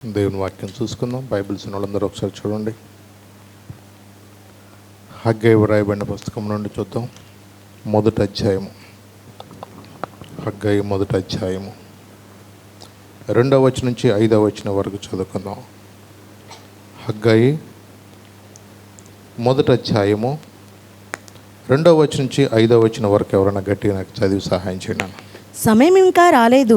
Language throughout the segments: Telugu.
దేవుని వాక్యం చూసుకుందాం. బైబిల్స్ వాళ్ళందరూ ఒకసారి చూడండి. హగ్గై వ్రాయబడిన పుస్తకం నుండి చూద్దాం. మొదటి అధ్యాయము, హగ్గై మొదటి అధ్యాయము 2వ వచనం నుంచి 5వ వచనం వరకు చదువుకుందాం. హగ్గై మొదటి అధ్యాయము 2వ వచనం నుంచి 5వ వచనం వరకు ఎవరైనా గట్టిగా నాకు చదివి సహాయం చేయండి. సమయం ఇంకా రాలేదు,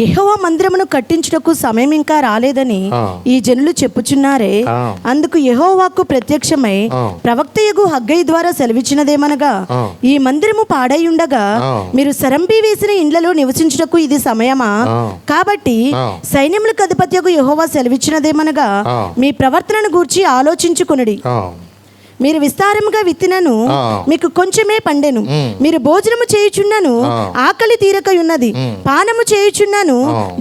యెహోవా మందిరమును కట్టించుటకు సమయం ఇంకా రాలేదని ఈ జనులు చెప్పుచున్నారే. అందుకు యెహోవాకు ప్రత్యక్షమై ప్రవక్తయగు హగ్గై ద్వారా సెలవిచ్చినదేమనగా, ఈ మందిరము పాడై ఉండగా మీరు సరంపి వేసిన ఇండ్లలో నివసించుటకు ఇది సమయమా? కాబట్టి సైన్యములకు అధిపత్యగు యెహోవా సెలవిచ్చినదేమనగా, మీ ప్రవర్తనను గూర్చి ఆలోచించుకొనుడి. మీరు విస్తారముగా విత్తినను మీకు కొంచెమే పండెను. మీరు భోజనము చేయుచున్నను ఆకలి తీరకయున్నది, పానము చేయుచున్నను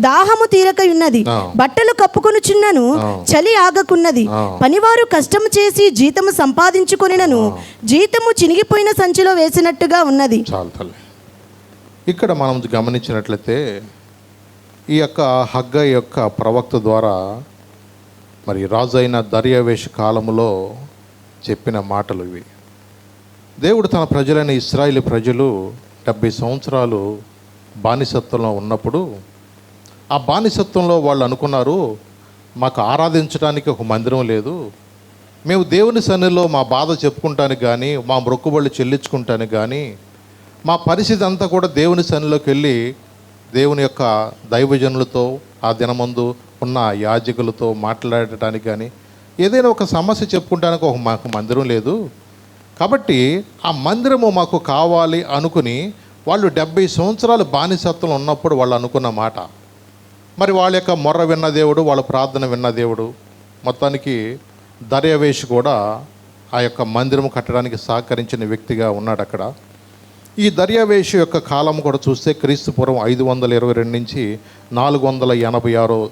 దాహము తీరకయున్నది, బట్టలు కప్పుకొనుచున్నను చలి ఆగకున్నది. పనివారు కష్టము చేసి జీతము సంపాదించుకొనినను జీతము చినిగిపోయిన సంచిలో వేసినట్టుగా ఉన్నది. ఇక్కడ మనం గమనించినట్లయితే ఈ యొక్క హగ్గై యొక్క ప్రవక్త ద్వారా మరి రాజు అయిన దర్యావేష కాలములో చెప్పిన మాటలు ఇవి. దేవుడు తన ప్రజలైన ఇశ్రాయేలు ప్రజలు 70 సంవత్సరాలు బానిసత్వంలో ఉన్నప్పుడు, ఆ బానిసత్వంలో వాళ్ళు అనుకున్నారు, మాకు ఆరాధించడానికి ఒక మందిరం లేదు, మేము దేవుని సన్నిధిలో మా బాధ చెప్పుకుంటానికి కానీ, మా మొక్కుబళ్ళు చెల్లించుకుంటానికి కానీ, మా పరిస్థితి అంతా కూడా దేవుని సన్నిధిలోకి వెళ్ళి దేవుని యొక్క దైవజనులతో, ఆ దినమందు ఉన్న యాజకులతో మాట్లాడటానికి కానీ, ఏదైనా ఒక సమస్య చెప్పుకుంటానికి మాకు మందిరం లేదు, కాబట్టి ఆ మందిరము మాకు కావాలి అనుకుని వాళ్ళు 70 సంవత్సరాలు బానిసత్వం ఉన్నప్పుడు వాళ్ళు అనుకున్న మాట. మరి వాళ్ళ యొక్క మొర్ర విన్న దేవుడు, వాళ్ళ ప్రార్థన విన్న దేవుడు. మొత్తానికి దర్యావేషు కూడా ఆ యొక్క మందిరము కట్టడానికి సహకరించిన వ్యక్తిగా ఉన్నాడు అక్కడ. ఈ దర్యావేషు యొక్క కాలం కూడా చూస్తే క్రీస్తు పూర్వం 522 నుంచి 486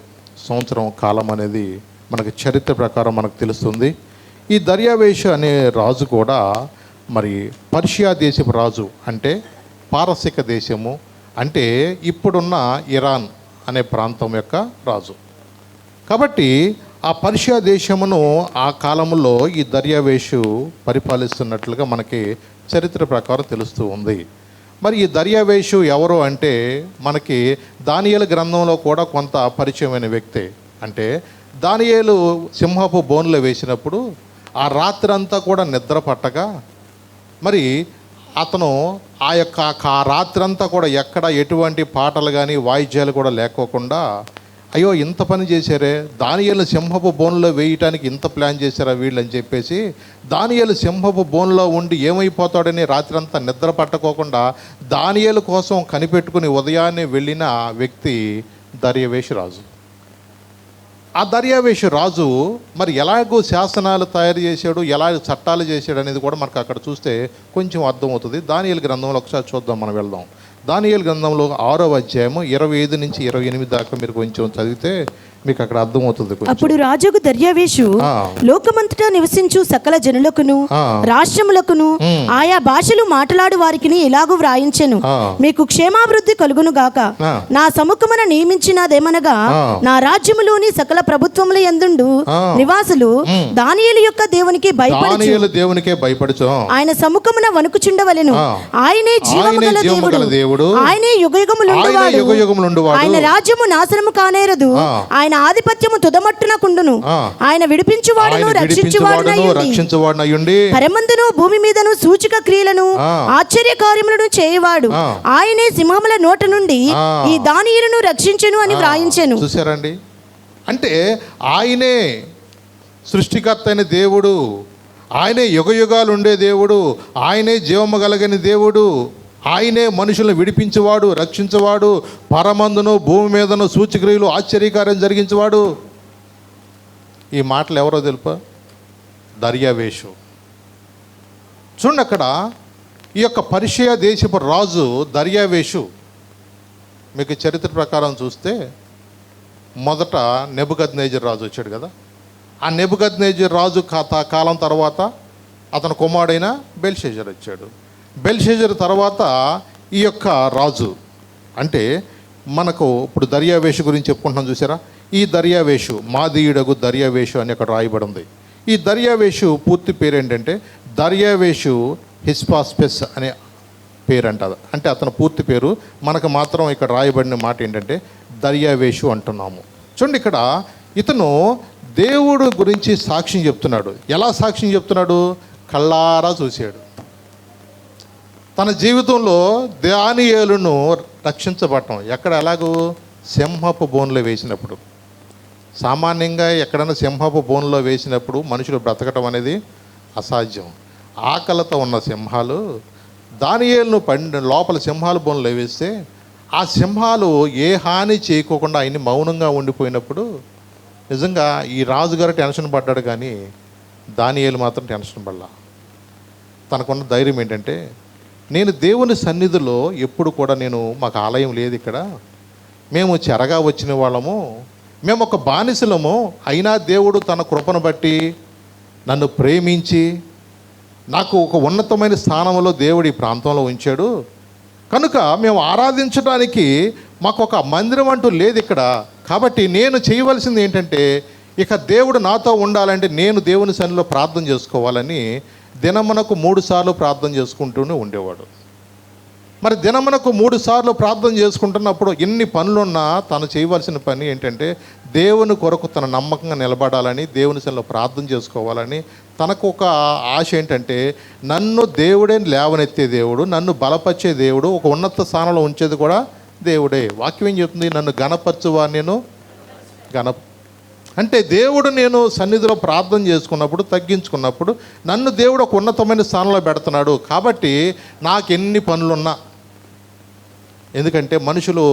సంవత్సరం కాలం అనేది మనకు చరిత్ర ప్రకారం మనకు తెలుస్తుంది. ఈ దర్యావేషు అనే రాజు కూడా మరి పర్షియా దేశపు రాజు, అంటే పారసిక దేశము, అంటే ఇప్పుడున్న ఇరాన్ అనే ప్రాంతం యొక్క రాజు. కాబట్టి ఆ పర్షియా దేశమును ఆ కాలంలో ఈ దర్యావేషు పరిపాలిస్తున్నట్లుగా మనకి చరిత్ర ప్రకారం తెలుస్తూ ఉంది. మరి ఈ దర్యావేషు ఎవరు అంటే మనకి దానియేలు గ్రంథంలో కూడా కొంత పరిచయమైన వ్యక్తే. అంటే దానియేలు సింహపు బోన్లో వేసినప్పుడు ఆ రాత్రి అంతా కూడా నిద్ర పట్టగా, మరి అతను ఆ రాత్రి అంతా కూడా ఎక్కడ ఎటువంటి పాటలు కానీ వాయిద్యాలు కూడా లేకోకుండా, అయ్యో ఇంత పని చేశారే, దానియేలు సింహపు బోన్లో వేయటానికి ఇంత ప్లాన్ చేశారా వీళ్ళు అని చెప్పేసి, దానియేలు సింహపు బోన్లో ఉండి ఏమైపోతాడని రాత్రి అంతా నిద్ర పట్టకోకుండా దానియేలు కోసం కనిపెట్టుకుని ఉదయాన్నే వెళ్ళిన వ్యక్తి దర్యావేషు రాజు. ఆ దర్యావేషు రాజు మరి ఎలాగో శాసనాలు తయారు చేశాడు, ఎలా చట్టాలు చేశాడు అనేది కూడా మనకు అక్కడ చూస్తే కొంచెం అర్థమవుతుంది. దానియేలు గ్రంథంలో ఒకసారి చూద్దాం, మనం వెళ్దాం. దానియేలు గ్రంథంలో 6వ అధ్యాయము 25 నుంచి 28 దాకా మీరు కొంచెం చదివితే మీకు అక్కడ అర్థమవుతుంది. అప్పుడు రాజుకు దర్యావేషు లోకమంతటా నివసించు సకల జనులకును రాష్ట్రములకును ఆయా భాషలు మాట్లాడు వారికి ఇలాగూ వ్రాయించెను, మీకు క్షేమాభివృద్ధి కలుగును గాక. నా సముఖమున నియమించినదేమనగా, నా రాజ్యములోని సకల ప్రభుత్వముల యందుండు నివాసులు దానియేలు యొక్క దేవునికి భయపడుచు ఆయన సముఖమున వణుకుచుండవలెను. ఆయనే జీవము గల దేవుడు, ఆయనే యుగయుగములుండువాడు, ఆయన రాజ్యము నాశనము కానేరదు, ఆయన ఆధిపత్యము తుదమట్టునకుండును. ఆయన విడిపించువాడును రక్షించువాడునయుండి పరమందును భూమి మీదను సూచక క్రియలను ఆశ్చర్య కార్యములను చేయవాడు. ఆయనే సింహముల నోట నుండి ఈ దానియేలును రక్షించెను అని వ్రాయించెను. చూసారండి, అంటే ఆయనే సృష్టికర్త అయిన దేవుడు, ఆయనే యుగయుగాలు ఉండే దేవుడు, ఆయనే జీవము కలిగిన దేవుడు, ఆయనే మనుషులను విడిపించేవాడు, రక్షించేవాడు, పరమందును భూమి మీదను సూచక్రియలు ఆశ్చర్యకార్యం జరిగించేవాడు. ఈ మాటలు ఎవరో తెలుపా? దర్యావేషు. చూడండి, అక్కడ ఈ యొక్క పర్షియా దేశపు రాజు దర్యావేషు. మీకు చరిత్ర ప్రకారం చూస్తే మొదట నెబుకద్నెజరు రాజు వచ్చాడు కదా. ఆ నెబుకద్నెజరు రాజు కాలం తర్వాత అతని కుమారుడైన బెల్షెజర్ వచ్చాడు. బెల్షెజర్ తర్వాత ఈ యొక్క రాజు, అంటే మనకు ఇప్పుడు దర్యావేషు గురించి చెప్పుకుంటున్నాం చూసారా, ఈ దర్యావేషు మాదీయుడగు దర్యావేషు అని అక్కడ రాయబడి ఉంది. ఈ దర్యావేషు పూర్తి పేరు ఏంటంటే దర్యావేషు హిస్పాస్పెస్ అనే పేరు అంట. అంటే అతని పూర్తి పేరు. మనకు మాత్రం ఇక్కడ రాయబడిన మాట ఏంటంటే దర్యావేషు అంటున్నాము. చూడండి, ఇక్కడ ఇతను దేవుడు గురించి సాక్ష్యం చెప్తున్నాడు. ఎలా సాక్ష్యం చెప్తున్నాడు? కళ్ళారా చూశాడు. తన జీవితంలో దానియేలును రక్షించబడటం ఎక్కడ, ఎలాగూ సింహపు బోన్లో వేసినప్పుడు. సామాన్యంగా ఎక్కడైనా సింహపు బోన్లో వేసినప్పుడు మనుషులు బ్రతకటం అనేది అసాధ్యం. ఆకలితో ఉన్న సింహాలు దానియేలును లోపల సింహాల బోన్లో వేస్తే ఆ సింహాలు ఏ హాని చేయకోకుండా ఆయన్ని మౌనంగా ఉండిపోయినప్పుడు నిజంగా ఈ రాజుగారు టెన్షన్ పడ్డాడు, కానీ దానియేలు మాత్రం టెన్షన్ పడలా. తనకున్న ధైర్యం ఏంటంటే, నేను దేవుని సన్నిధిలో ఎప్పుడు కూడా మాకు ఆలయం లేదు ఇక్కడ, మేము చెరగా వచ్చిన వాళ్ళము, మేము ఒక బానిసలము, అయినా దేవుడు తన కృపను బట్టి నన్ను ప్రేమించి నాకు ఒక ఉన్నతమైన స్థానంలో దేవుడు ఈ ప్రాంతంలో ఉంచాడు కనుక మేము ఆరాధించడానికి మాకు ఒక మందిరం అంటూ లేదు ఇక్కడ. కాబట్టి నేను చేయవలసింది ఏంటంటే, ఇక దేవుడు నాతో ఉండాలంటే నేను దేవుని సన్నిధిలో ప్రార్థన చేసుకోవాలని దినమునకు 3 సార్లు ప్రార్థన చేసుకుంటూనే ఉండేవాడు. మరి దినమునకు 3 సార్లు ప్రార్థన చేసుకుంటున్నప్పుడు ఎన్ని పనులున్నా తను చేయవలసిన పని ఏంటంటే దేవుని కొరకు తన నమ్మకంగా నిలబడాలని, దేవుని సన్నిధిలో ప్రార్థన చేసుకోవాలని. తనకు ఒక ఆశ ఏంటంటే, నన్ను దేవుడే లేవనెత్తే దేవుడు, నన్ను బలపరిచే దేవుడు, ఒక ఉన్నత స్థానంలో ఉంచేది కూడా దేవుడే. వాక్యం ఏం చెప్తుంది? నన్ను గణపరచువా, నేను అంటే దేవుడు నేను సన్నిధిలో ప్రార్థన చేసుకున్నప్పుడు, తగ్గించుకున్నప్పుడు నన్ను దేవుడు ఒక ఉన్నతమైన స్థానంలో పెడుతున్నాడు. కాబట్టి నాకు ఎన్ని పనులున్నా, ఎందుకంటే మనుషులు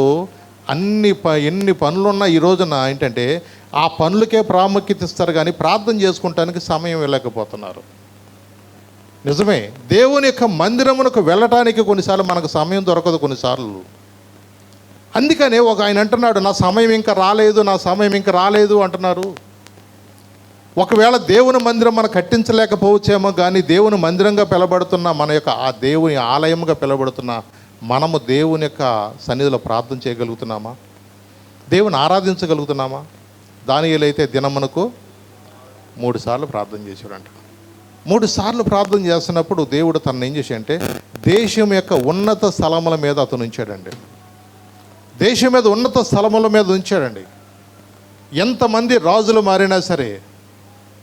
ఎన్ని పనులున్నా ఈ రోజున ఏంటంటే ఆ పనులకే ప్రాముఖ్యత ఇస్తారు, కానీ ప్రార్థన చేసుకుంటానికి సమయం వెళ్ళకపోతున్నారు. నిజమే, దేవుని యొక్క మందిరమునకు వెళ్ళటానికి కొన్నిసార్లు మనకు సమయం దొరకదు కొన్నిసార్లు. అందుకనే ఆయన అంటున్నాడు, నా సమయం ఇంకా రాలేదు అంటున్నారు. ఒకవేళ దేవుని మందిరం మనం కట్టించలేకపోవచ్చేమో, కానీ దేవుని మందిరంగా పిలబడుతున్న మన యొక్క ఆ దేవుని ఆలయంగా పిలబడుతున్న మనము దేవుని యొక్క సన్నిధిలో ప్రార్థన చేయగలుగుతున్నామా? దేవుని ఆరాధించగలుగుతున్నామా? దానియేలు అయితే దినమునకు 3 సార్లు ప్రార్థన చేశాడంట. 3 సార్లు ప్రార్థన చేస్తున్నప్పుడు దేవుడు తనను ఏం చేశాడంటే దేశం యొక్క ఉన్నత స్థలముల మీద అతను ఉంచాడండి. దేశం మీద ఉన్నత స్థలముల మీద ఉంచాడండి. ఎంతమంది రాజులు మారినా సరే,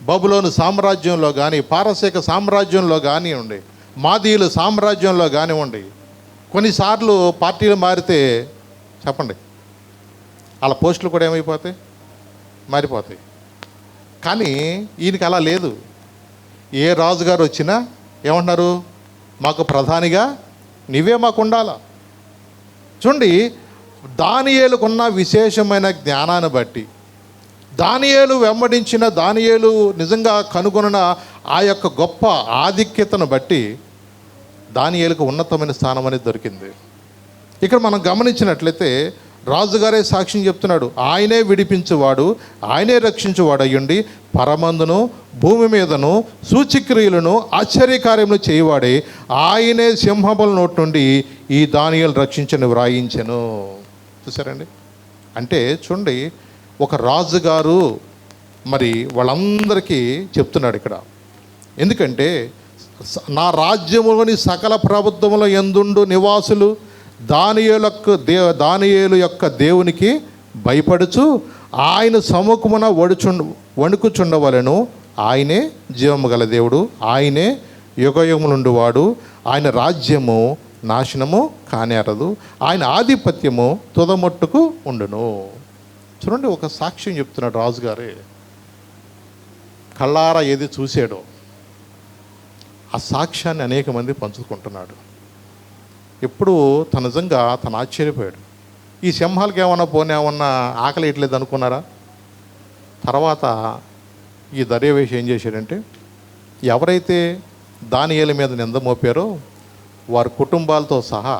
బబులోను సామ్రాజ్యంలో కానీ, పారసీక సామ్రాజ్యంలో కానివ్వండి, మాదీయుల సామ్రాజ్యంలో కానివ్వండి, కొన్నిసార్లు పార్టీలు మారితే చెప్పండి అలా పోస్టులు కూడా ఏమైపోతాయి, మారిపోతాయి. కానీ ఈయనకి అలా లేదు. ఏ రాజుగారు వచ్చినా ఏమంటున్నారు? మాకు ప్రధానిగా నీవే మాకు ఉండాలా. చూడండి, దానియేలుకున్న విశేషమైన జ్ఞానాన్ని బట్టి, దానియేలు వెంబడించిన, దానియేలు నిజంగా కనుగొన్న ఆ యొక్క గొప్ప ఆధిక్యతను బట్టి దానియేలుకు ఉన్నతమైన స్థానం అనేది దొరికింది. ఇక్కడ మనం గమనించినట్లయితే రాజుగారే సాక్ష్యం చెప్తున్నాడు. ఆయనే విడిపించువాడు, ఆయనే రక్షించువాడు అయ్యుండి పరమందును భూమి మీదను సూచక్రియలను ఆశ్చర్యకార్యములు చేయవాడే, ఆయనే సింహముల నోటి నుండి ఈ దానియేలు రక్షించని వ్రాయించెను. చూసారండి? అంటే చూడండి, ఒక రాజుగారు మరి వాళ్ళందరికీ చెప్తున్నాడు ఇక్కడ. ఎందుకంటే నా రాజ్యములోని సకల ప్రభుత్వముల యందుండు నివాసులు దానియేలు యొక్క దేవునికి భయపడుచు ఆయన సముఖమున వణుకుచుండవలెను. ఆయనే జీవము గల దేవుడు, ఆయనే యుగయుగములుండువాడు, ఆయన రాజ్యము నాశనము కానేరదు, ఆయన ఆధిపత్యము తుదమట్టుకు ఉండును. చూడండి, ఒక సాక్ష్యం చెప్తున్నాడు రాజుగారే. కళ్ళారా ఏది చూశాడో ఆ సాక్ష్యాన్ని అనేక మంది పంచుకుంటున్నాడు. ఎప్పుడు నిజంగా తను ఆశ్చర్యపోయాడు. ఈ సింహాలకి ఏమన్నా ఆకలి ఇట్లేదు అనుకున్నారా? తర్వాత ఈ దర్యావేషు ఏం చేశాడంటే, ఎవరైతే దానియేలు మీద నింద మోపారో వారి కుటుంబాలతో సహా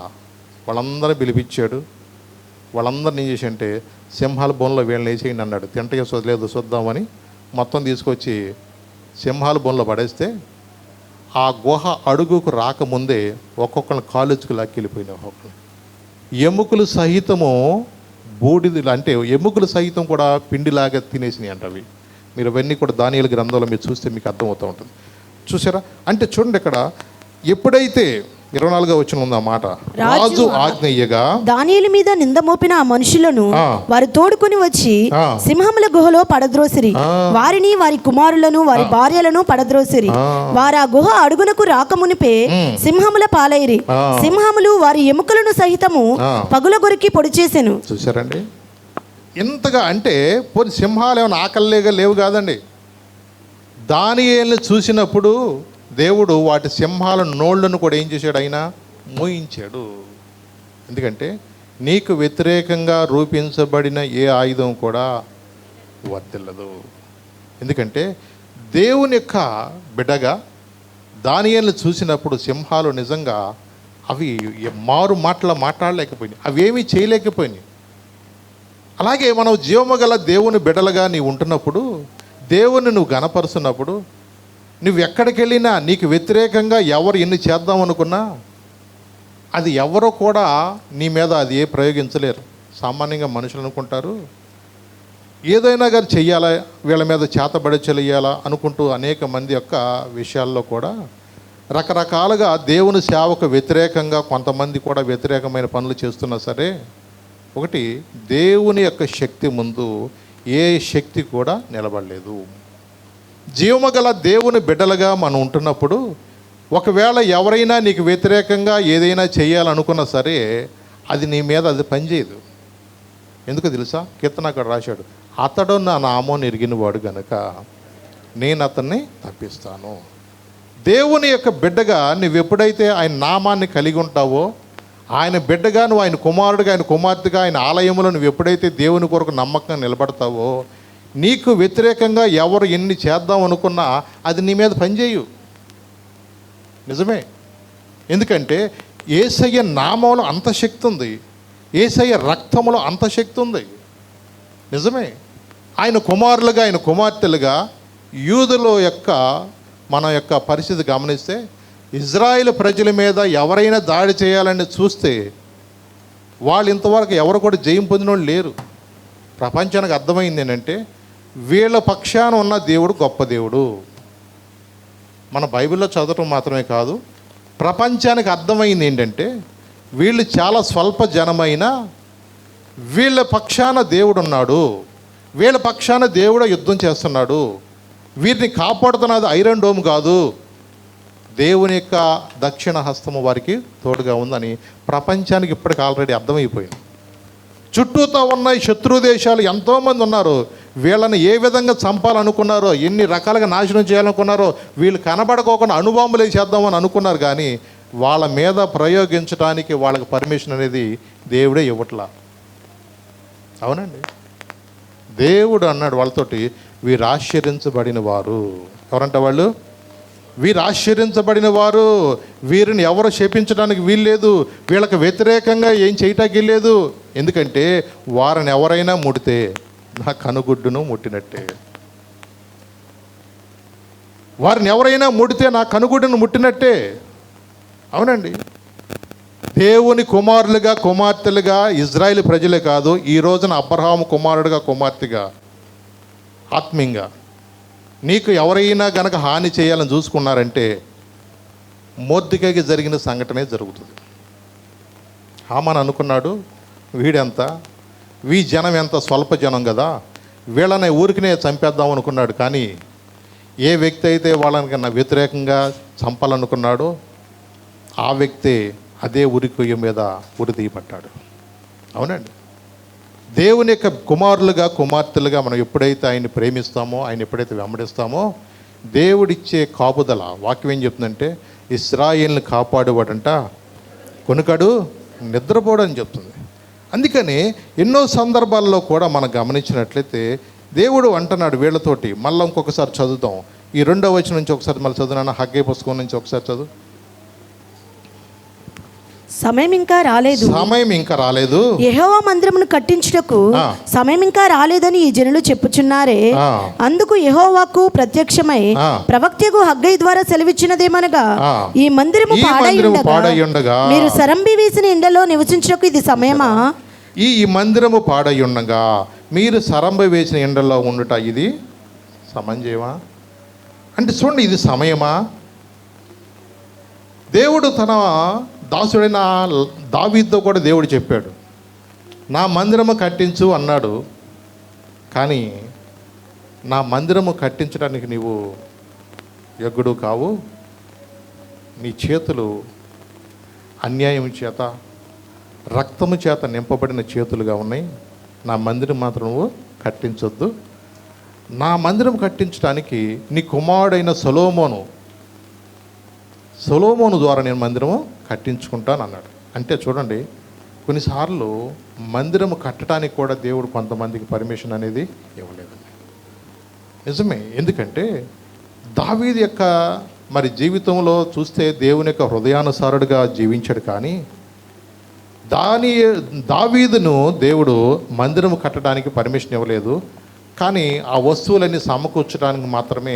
వాళ్ళందరినీ పిలిపించాడు. వాళ్ళందరినీ ఏం చేశాడంటే సింహాల బోన్లో వీళ్ళని వేసేయండి అన్నాడు. తింటగా లేదు చూద్దామని మొత్తం తీసుకొచ్చి సింహాల బోన్లో పడేస్తే ఆ గుహ అడుగుకు రాకముందే ఒక్కొక్కరిని కాలేజీకి లాక్కెళ్ళిపోయిన ఒక్కొక్కరు ఎముకలు సహితము బూడిదలు అంటే ఎముకలు సహితం కూడా పిండిలాగా తినేసినాయి అంట అవి. మీరు అవన్నీ కూడా దానియేలు గ్రంథంలో మీరు చూస్తే మీకు అర్థమవుతూ ఉంటుంది. చూసారా? అంటే చూడండి, ఇక్కడ ఎప్పుడైతే 24వ వచనం ఉంది ఆ మాట, రాజు ఆజ్ఞయ్యగా దానియేలు మీద నింద మోపిన ఆ మనుషులను వారు తోడుకొని వచ్చి సింహముల గుహలో పడద్రోసిరి. వారిని, వారి కుమారులను, వారి భార్యలను పడద్రోసిరి. వారు ఆ గుహ అడుగునకు రాకమునిపే సింహముల పాలైరి. సింహములు వారి ఎముకలను సహితము పగుల గొరికి పొడి చేసెను. చూసారండి ఎంతగా అంటే, పోనీ సింహాలు ఏమైనా ఆకలిగా లేవు కాదండి. దానియేలుని చూసినప్పుడు దేవుడు వాటి సింహాల నోళ్లను కూడా ఏం చేశాడు? ఆయన మోయించాడు. ఎందుకంటే నీకు వ్యతిరేకంగా రూపించబడిన ఏ ఆయుధం కూడా వర్తిల్లదు. ఎందుకంటే దేవుని యొక్క బిడ్డగా దానియేలుని చూసినప్పుడు సింహాలు నిజంగా అవి మారు మాట్లాడలేకపోయినాయి, అవి ఏమీ చేయలేకపోయినాయి. అలాగే మనం జీవమగల దేవుని బిడ్డలుగా నీవు ఉంటున్నప్పుడు, దేవుని నువ్వు గణపరుస్తున్నప్పుడు, నువ్వు ఎక్కడికి వెళ్ళినా నీకు వ్యతిరేకంగా ఎవరు ఎన్ని చేద్దాం అనుకున్నా అది ఎవరో కూడా నీ మీద అది ప్రయోగించలేరు. సామాన్యంగా మనుషులు అనుకుంటారు ఏదైనా కానీ చెయ్యాలా, వీళ్ళ మీద చేతబడి చెయ్యాలా అనుకుంటూ అనేక మంది యొక్క విషయాల్లో కూడా రకరకాలుగా దేవుని సేవకు వ్యతిరేకంగా కొంతమంది కూడా వ్యతిరేకమైన పనులు చేస్తున్నా సరే, ఒకటి దేవుని యొక్క శక్తి ముందు ఏ శక్తి కూడా నిలబడలేదు. జీవమగల దేవుని బిడ్డలుగా మనం ఉంటున్నప్పుడు ఒకవేళ ఎవరైనా నీకు వ్యతిరేకంగా ఏదైనా చేయాలనుకున్నా సరే అది నీ మీద అది పనిచేయదు. ఎందుకు తెలుసా? కీర్తనకారుడు రాశాడు, అతడు నా నామం ఎరిగినవాడు గనుక నేను అతన్ని తప్పిస్తాను. దేవుని యొక్క బిడ్డగా నువ్వు ఎప్పుడైతే ఆయన నామాన్ని కలిగి ఉంటావో, ఆయన బిడ్డగా నువ్వు, ఆయన కుమారుడిగా, ఆయన కుమార్తెగా, ఆయన ఆలయంలో నువ్వు ఎప్పుడైతే దేవుని కొరకు నమ్మకంగా నిలబడతావో, నీకు వ్యతిరేకంగా ఎవరు ఎన్ని చేద్దాం అనుకున్నా అది నీ మీద పనిచేయు. నిజమే. ఎందుకంటే యేసయ్య నామంలో అంత శక్తి ఉంది, యేసయ్య రక్తంలో అంత శక్తి ఉంది. నిజమే. ఆయన కుమారులుగా, ఆయన కుమార్తెలుగా యూదుల యొక్క మన యొక్క పరిస్థితి గమనిస్తే, ఇజ్రాయేల్ ప్రజల మీద ఎవరైనా దాడి చేయాలని చూస్తే వాళ్ళు ఇంతవరకు ఎవరు కూడా జయం పొందిన వాళ్ళు లేరు. ప్రపంచానికి అర్థమైంది ఏంటంటే వీళ్ళ పక్షాన ఉన్న దేవుడు గొప్ప దేవుడు. మన బైబిల్లో చదవటం మాత్రమే కాదు, ప్రపంచానికి అర్థమైంది ఏంటంటే వీళ్ళు చాలా స్వల్ప జనమైన వీళ్ళ పక్షాన దేవుడు ఉన్నాడు, వీళ్ళ పక్షాన దేవుడు యుద్ధం చేస్తున్నాడు, వీరిని కాపాడుతున్నది ఐరన్ డోమ్ కాదు, దేవుని యొక్క దక్షిణ హస్తము వారికి తోడుగా ఉందని ప్రపంచానికి ఇప్పటికి ఆల్రెడీ అర్థమైపోయింది. చుట్టూతో ఉన్న శత్రు దేశాలు ఎంతోమంది ఉన్నారు, వీళ్ళని ఏ విధంగా చంపాలనుకున్నారో, ఎన్ని రకాలుగా నాశనం చేయాలనుకున్నారో, వీళ్ళు కనబడకోకుండా అణుబాంబులు చేద్దామని అనుకున్నారు. కానీ వాళ్ళ మీద ప్రయోగించడానికి వాళ్ళకి పర్మిషన్ అనేది దేవుడే ఇవ్వట్లా. అవునండి, దేవుడు అన్నాడు వాళ్ళతోటి, వీరు ఆశ్చర్యించబడిన వారు. ఎవరంట వాళ్ళు? వీరు ఆశ్చర్యించబడిన వారు. వీరిని ఎవరు శపించడానికి వీల్లేదు, వీళ్ళకి వ్యతిరేకంగా ఏం చేయటానికి వీల్లేదు. ఎందుకంటే వారిని ఎవరైనా ముడితే నా కనుగుడ్డును ముట్టినట్టే. వారిని ఎవరైనా ముడితే నా కనుగుడ్డును ముట్టినట్టే. అవునండి, దేవుని కుమారులుగా, కుమార్తెలుగా ఇజ్రాయేల్ ప్రజలే కాదు, ఈ రోజున అబ్రహాము కుమారుడుగా, కుమార్తెగా, ఆత్మీయంగా నీకు ఎవరైనా గనక హాని చేయాలని చూసుకున్నారంటే మొర్దెకైకి జరిగిన సంఘటనే జరుగుతుంది. హామాన్ అనుకున్నాడు, వీడెంత, జనం ఎంత స్వల్ప జనం కదా, వీళ్ళని ఊరికినే చంపేద్దాం అనుకున్నాడు. కానీ ఏ వ్యక్తి అయితే వాళ్ళని వ్యతిరేకంగా చంపాలనుకున్నాడో ఆ వ్యక్తి అదే ఉరికొయ్య మీద ఉరి తీయబడ్డాడు. అవునండి, దేవుని యొక్క కుమారులుగా, కుమార్తెలుగా మనం ఎప్పుడైతే ఆయన్ని ప్రేమిస్తామో, ఆయన ఎప్పుడైతే వెంబడిస్తామో, దేవుడిచ్చే కాపుదల, వాక్యం ఏం చెప్తుందంటే ఇశ్రాయేలుని కాపాడేవాడంట కొనుకడు నిద్రపోడు అని చెప్తుంది. అందుకని ఎన్నో సందర్భాల్లో కూడా మనం గమనించినట్లయితే దేవుడు అంటున్నాడు వీళ్ళతోటి. మళ్ళీ ఇంకొకసారి చదువుతాం, ఈ 2వ వచనం నుంచి ఒకసారి మళ్ళీ చదువునా, హగ్గై పుస్తకం నుంచి ఒకసారి చదువు. సమయం ఇంకా రాలేదు, యెహోవా మందిరమును కట్టించుటకు సమయం ఇంకా రాలేదని ఈ జనులు చెప్పుచున్నారే. అందుకు యెహోవాకు ప్రత్యక్షమై ప్రవక్తయగు హగ్గై ద్వారా సెలవిచ్చినదేమనగా, ఈ మందిరము పాడై ఉండగా మీరు సరంబి వేసిన ఇండ్లలో నివసించుటకు ఇది సమయమా? ఈ మందిరము పాడై ఉండగా మీరు సరంబ వేసిన ఎండల్లో ఉండుట ఇది సమంజయమా? అంటే చూడండి, ఇది సమయమా? దేవుడు తన దాసుడైన దావీదుతో కూడా దేవుడు చెప్పాడు, నా మందిరము కట్టించు అన్నాడు. కానీ నా మందిరము కట్టించడానికి నీవు యోగ్యుడు కావు, నీ చేతులు అన్యాయం చేత రక్తము చేత నింపబడిన చేతులుగా ఉన్నాయి, నా మందిరం మాత్రం నువ్వు కట్టించొద్దు. నా మందిరం కట్టించడానికి నీ కుమారుడైన సొలొమోను ద్వారా నేను మందిరము కట్టించుకుంటాను అన్నాడు. అంటే చూడండి, కొన్నిసార్లు మందిరము కట్టడానికి కూడా దేవుడు కొంతమందికి పర్మిషన్ అనేది ఇవ్వలేదండి. నిజమే. ఎందుకంటే దావీదు యొక్క మరి జీవితంలో చూస్తే దేవుని యొక్క హృదయానుసారుడిగా జీవించాడు. కానీ దావీదును దేవుడు మందిరము కట్టడానికి పర్మిషన్ ఇవ్వలేదు. కానీ ఆ వస్తువులన్నీ సమకూర్చడానికి మాత్రమే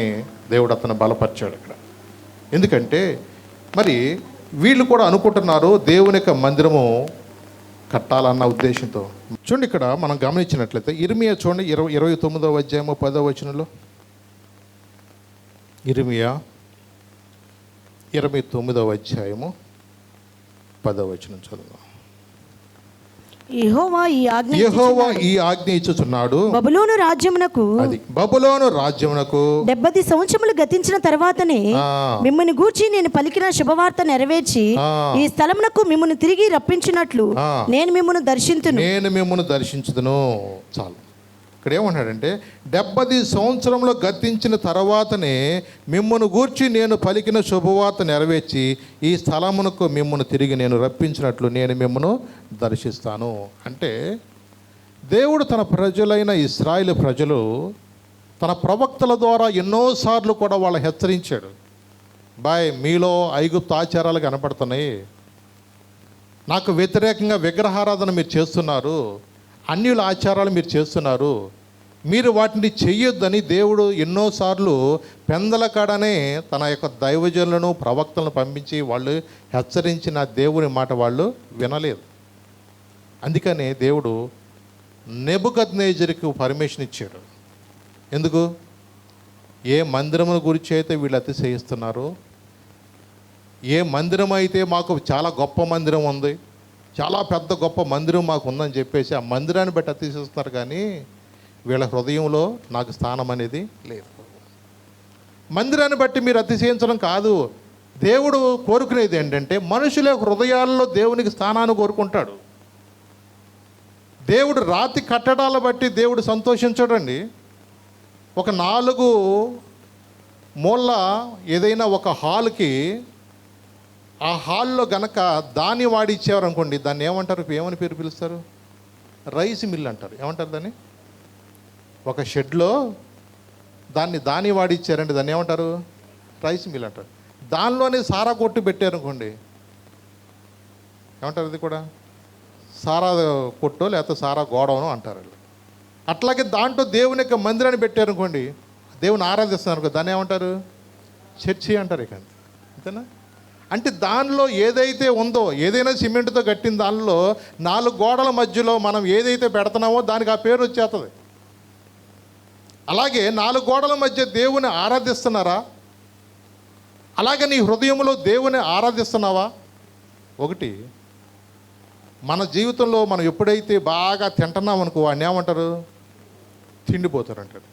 దేవుడు అతను బలపరిచాడు ఇక్కడ. ఎందుకంటే మరి వీళ్ళు కూడా అనుకుంటున్నారు దేవుని యొక్క మందిరము కట్టాలన్న ఉద్దేశంతో. చూడండి, ఇక్కడ మనం గమనించినట్లయితే ఇర్మియా చూడండి 29వ అధ్యాయము 10వ వచనంలో, ఇర్మియా 29వ అధ్యాయము 10వ వచనం చదువు. యెహోవా ఈ ఆజ్ఞ ఇచ్చుచున్నాడు, బబులోను రాజ్యమునకు 70 సంవత్సరములు గతించిన తర్వాతనే మిమ్మల్ని గూర్చి నేను పలికిన శుభవార్త నెరవేర్చి ఈ స్థలమునకు మిమ్మల్ని తిరిగి రప్పించినట్లు నేను మిమ్మల్ని దర్శించుదును. చాలు. ఇక్కడ ఏమంటాడంటే 70 సంవత్సరంలో గతించిన తర్వాతనే మిమ్మల్ని గూర్చి నేను పలికిన శుభవార్త నెరవేర్చి ఈ స్థలమునకు మిమ్మల్ని తిరిగి నేను రప్పించినట్లు నేను మిమ్మల్ని దర్శిస్తాను. అంటే దేవుడు తన ప్రజలైన ఇశ్రాయేలు ప్రజలు తన ప్రవక్తల ద్వారా ఎన్నోసార్లు కూడా వాళ్ళు హెచ్చరించాడు, మీలో ఐగుప్తు ఆచారాలు కనపడుతున్నాయి, నాకు వ్యతిరేకంగా విగ్రహారాధన మీరు చేస్తున్నారు, అన్యుల ఆచారాలు మీరు చేస్తున్నారు, మీరు వాటిని చెయ్యొద్దని దేవుడు ఎన్నోసార్లు పెందలకాడనే తన యొక్క దైవజనులను ప్రవక్తలను పంపించి వాళ్ళు హెచ్చరించిన దేవుని మాట వాళ్ళు వినలేదు. అందుకనే దేవుడు నెబుకద్నెజరుకు పర్మిషన్ ఇచ్చాడు. ఎందుకు? ఏ మందిరముల గురించి అయితే వీళ్ళు అతిశయిస్తున్నారు, ఏ మందిరం అయితే మాకు చాలా గొప్ప మందిరం ఉంది, చాలా పెద్ద గొప్ప మందిరం మాకు ఉందని చెప్పేసి ఆ మందిరాన్ని బట్టి అతిశయిస్తున్నారు. కానీ వీళ్ళ హృదయంలో నాకు స్థానం అనేది లేదు. మందిరాన్ని బట్టి మీరు అతిశయించడం కాదు. దేవుడు కోరుకునేది ఏంటంటే మనుషుల హృదయాల్లో దేవునికి స్థానాన్ని కోరుకుంటాడు. దేవుడు రాతి కట్టడాల బట్టి దేవుడు సంతోషించడండి. ఒక 4 మూల ఏదైనా ఒక హాల్కి, ఆ హాల్లో గనక దాన్ని వాడిచ్చేవారు అనుకోండి, దాన్ని ఏమంటారు? ఏమని పేరు పిలుస్తారు? రైస్ మిల్ అంటారు. ఏమంటారు దాన్ని? ఒక షెడ్లో దాన్ని వాడిచ్చారంటే దాన్ని ఏమంటారు? రైస్ మిల్ అంటారు. దానిలోనే సారా కొట్టు పెట్టారనుకోండి, ఏమంటారు? అది కూడా సారా కొట్టో లేకపోతే సారా గోడవనో అంటారు. అట్లాగే దాంట్లో దేవుని యొక్క మందిరాన్ని పెట్టారనుకోండి, దేవుని ఆరాధిస్తున్నారు అనుకో, దాన్ని ఏమంటారు? చర్చి అంటారు. ఇక అంతేనా? అంటే దానిలో ఏదైతే ఉందో, ఏదైనా సిమెంట్తో కట్టిన దానిలో 4 గోడల మధ్యలో మనం ఏదైతే పెడుతున్నామో దానికి ఆ పేరు వచ్చేస్తుంది. అలాగే 4 గోడల మధ్య దేవుని ఆరాధిస్తున్నారా? అలాగే నీ హృదయంలో దేవుని ఆరాధిస్తున్నావా? ఒకటి, మన జీవితంలో మనం ఎప్పుడైతే బాగా తింటున్నాం అనుకో, వాడిని ఏమంటారు? తిండిపోతారు అంటారు.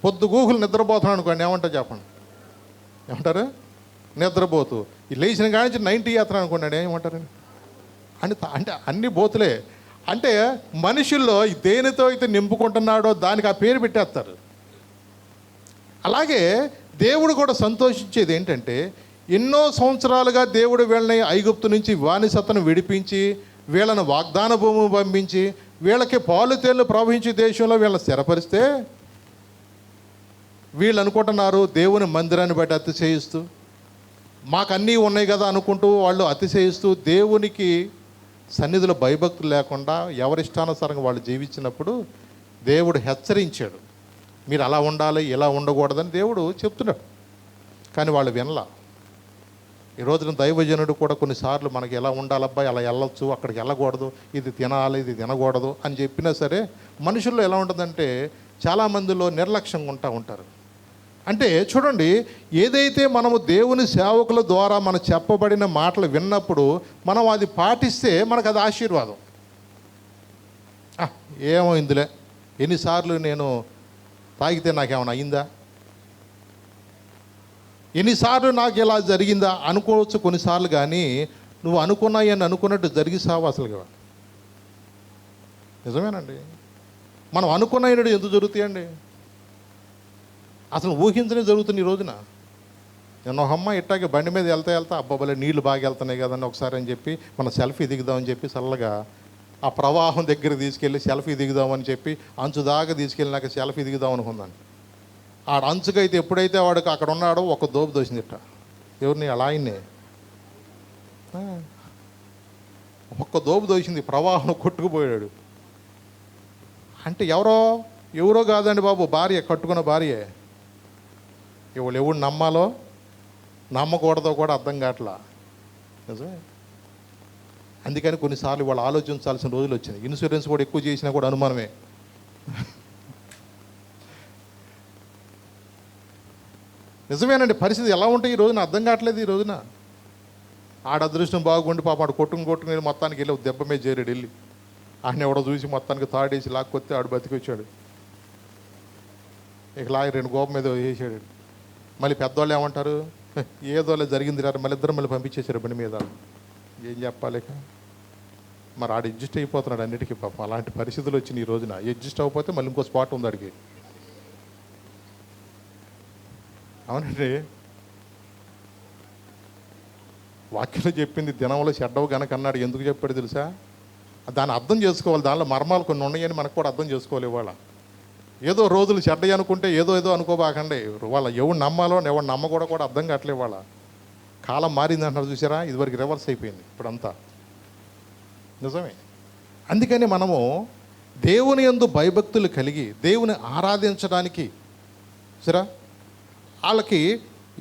పొద్దుగూకులు నిద్రపోతున్నాడు అనుకోండి, ఏమంటారు చెప్పండి? ఏమంటారు? నిద్రపోతూ. ఈ లేచిన కాడి నుంచి 90 చేస్తున్నాను అనుకోండి, ఏమంటారు? అంటే అన్ని బోతులే. అంటే మనుషుల్లో దేనితో అయితే నింపుకుంటున్నాడో దానికి ఆ పేరు పెట్టేస్తారు. అలాగే దేవుడు కూడా సంతోషించేది ఏంటంటే, ఎన్నో సంవత్సరాలుగా దేవుడు వీళ్ళని ఐగుప్తు నుంచి బానిసతను విడిపించి వీళ్ళను వాగ్దాన భూమి పంపించి వీళ్ళకి పాలు తేళ్లు ప్రవహించే దేశంలో వీళ్ళని స్థిరపరిస్తే వీళ్ళు అనుకుంటున్నారు దేవుని మందిరాన్ని బట్టి అతిశయిస్తూ, మాకు అన్నీ ఉన్నాయి కదా అనుకుంటూ వాళ్ళు అతిశయిస్తూ దేవునికి సన్నిధిలో భయభక్తులు లేకుండా ఎవరిష్టానుసారంగా వాళ్ళు జీవించినప్పుడు దేవుడు హెచ్చరించాడు, మీరు అలా ఉండాలి ఇలా ఉండకూడదని దేవుడు చెప్తున్నాడు. కానీ వాళ్ళు వినలా. ఈ రోజున దైవజనుడు కూడా కొన్నిసార్లు మనకి ఎలా ఉండాలబ్బా, అలా వెళ్ళొచ్చు, అక్కడికి వెళ్ళకూడదు, ఇది తినాలి, ఇది తినకూడదు అని చెప్పినా సరే మనుషుల్లో ఎలా ఉంటుందంటే చాలామందిలో నిర్లక్ష్యంగా ఉంటారు. అంటే చూడండి, ఏదైతే మనము దేవుని సేవకుల ద్వారా మనం చెప్పబడిన మాటలు విన్నప్పుడు మనం అది పాటిస్తే మనకు అది ఆశీర్వాదం. ఏమో ఇందులే, ఎన్నిసార్లు నేను తాగితే నాకేమైనా అయిందా, ఎన్నిసార్లు నాకు ఇలా జరిగిందా అనుకోవచ్చు కొన్నిసార్లు. కానీ నువ్వు అనుకున్నాయి అని అనుకున్నట్టు జరిగి సావు అసలుగా. నిజమేనండి, మనం అనుకున్నాయి ఎందుకు జరుగుతాయండి, అసలు ఊహించనే జరుగుతుంది. ఈ రోజున నేను ఒక అమ్మ ఇట్టాగే బండి మీద వెళ్తా అబ్బాబలే నీళ్లు బాగా వెళ్తున్నాయి కదండి ఒకసారి అని చెప్పి మనం సెల్ఫీ దిగుదామని చెప్పి చల్లగా ఆ ప్రవాహం దగ్గర తీసుకెళ్ళి సెల్ఫీ దిగుదామని చెప్పి అంచు దాకా తీసుకెళ్ళి నాకు సెల్ఫీ దిగుదాం అనుకున్నాను. ఆడ అంచుకైతే ఎప్పుడైతే వాడికి అక్కడ ఉన్నాడో ఒక దోపు దోసింది ఇట్ట. ఎవరిని అలా ఆయన్నే ఒక్క దోపు దోసింది, ప్రవాహం కొట్టుకుపోయాడు. అంటే ఎవరో కాదండి బాబు, భార్య, కట్టుకున్న భార్యే. ఇవాళ ఎవడు నమ్మాలో నమ్మకూడదో కూడా అర్థం కావట్లా. నిజమే. అందుకని కొన్నిసార్లు వాళ్ళు ఆలోచించాల్సిన రోజులు వచ్చినాయి. ఇన్సూరెన్స్ కూడా ఎక్కువ చేసినా కూడా అనుమానమే. నిజమేనండి, పరిస్థితి ఎలా ఉంటాయి ఈ రోజున అర్థం కావట్లేదు. ఈ రోజున ఆడ అదృష్టం బాగుండి పాప ఆడు కొట్టుకుని మొత్తానికి వెళ్ళి దెబ్బ మీద చేరాడు. వెళ్ళి ఆయన ఎవడో చూసి మొత్తానికి తాడేసి లాక్కొస్తే ఆడు బతికి వచ్చాడు. ఇక లాగి 2 గోప మీద వేసాడు. మళ్ళీ పెద్దవాళ్ళు ఏమంటారు, ఏదోలే జరిగింది రా, మళ్ళీ ఇద్దరు మళ్ళీ పంపించేశారు బండి మీద. ఏం చెప్పాలి, మరి ఆడు అడ్జస్ట్ అయిపోతున్నాడు అన్నిటికీ పాపం. అలాంటి పరిస్థితులు వచ్చినాయి ఈ రోజున. అడ్జస్ట్ అవ్వకపోతే మళ్ళీ ఇంకో స్పాట్ ఉంది అడిగి. అవునండి, వాక్యంలో చెప్పింది దినంలో చెడ్డవు గనక అన్నాడు. ఎందుకు చెప్పాడు తెలుసా? దాన్ని అర్థం చేసుకోవాలి. దానిలో మర్మాలు కొన్ని ఉన్నాయని మనకు కూడా అర్థం చేసుకోవాలి. ఇవాళ ఏదో రోజులు చెడ్డవి అనుకుంటే ఏదో అనుకోబాకండి. వాళ్ళ ఎవడు నమ్మాలో ఎవడు నమ్మకూడదు కూడా అర్థం కావట్లేదు. వాళ్ళ కాలం మారింది అంటారు చూసారా, ఇదివరకు రివర్స్ అయిపోయింది ఇప్పుడంతా. నిజమే. అందుకని మనము దేవుని యందు భయభక్తులు కలిగి దేవుని ఆరాధించడానికి సరే వాళ్ళకి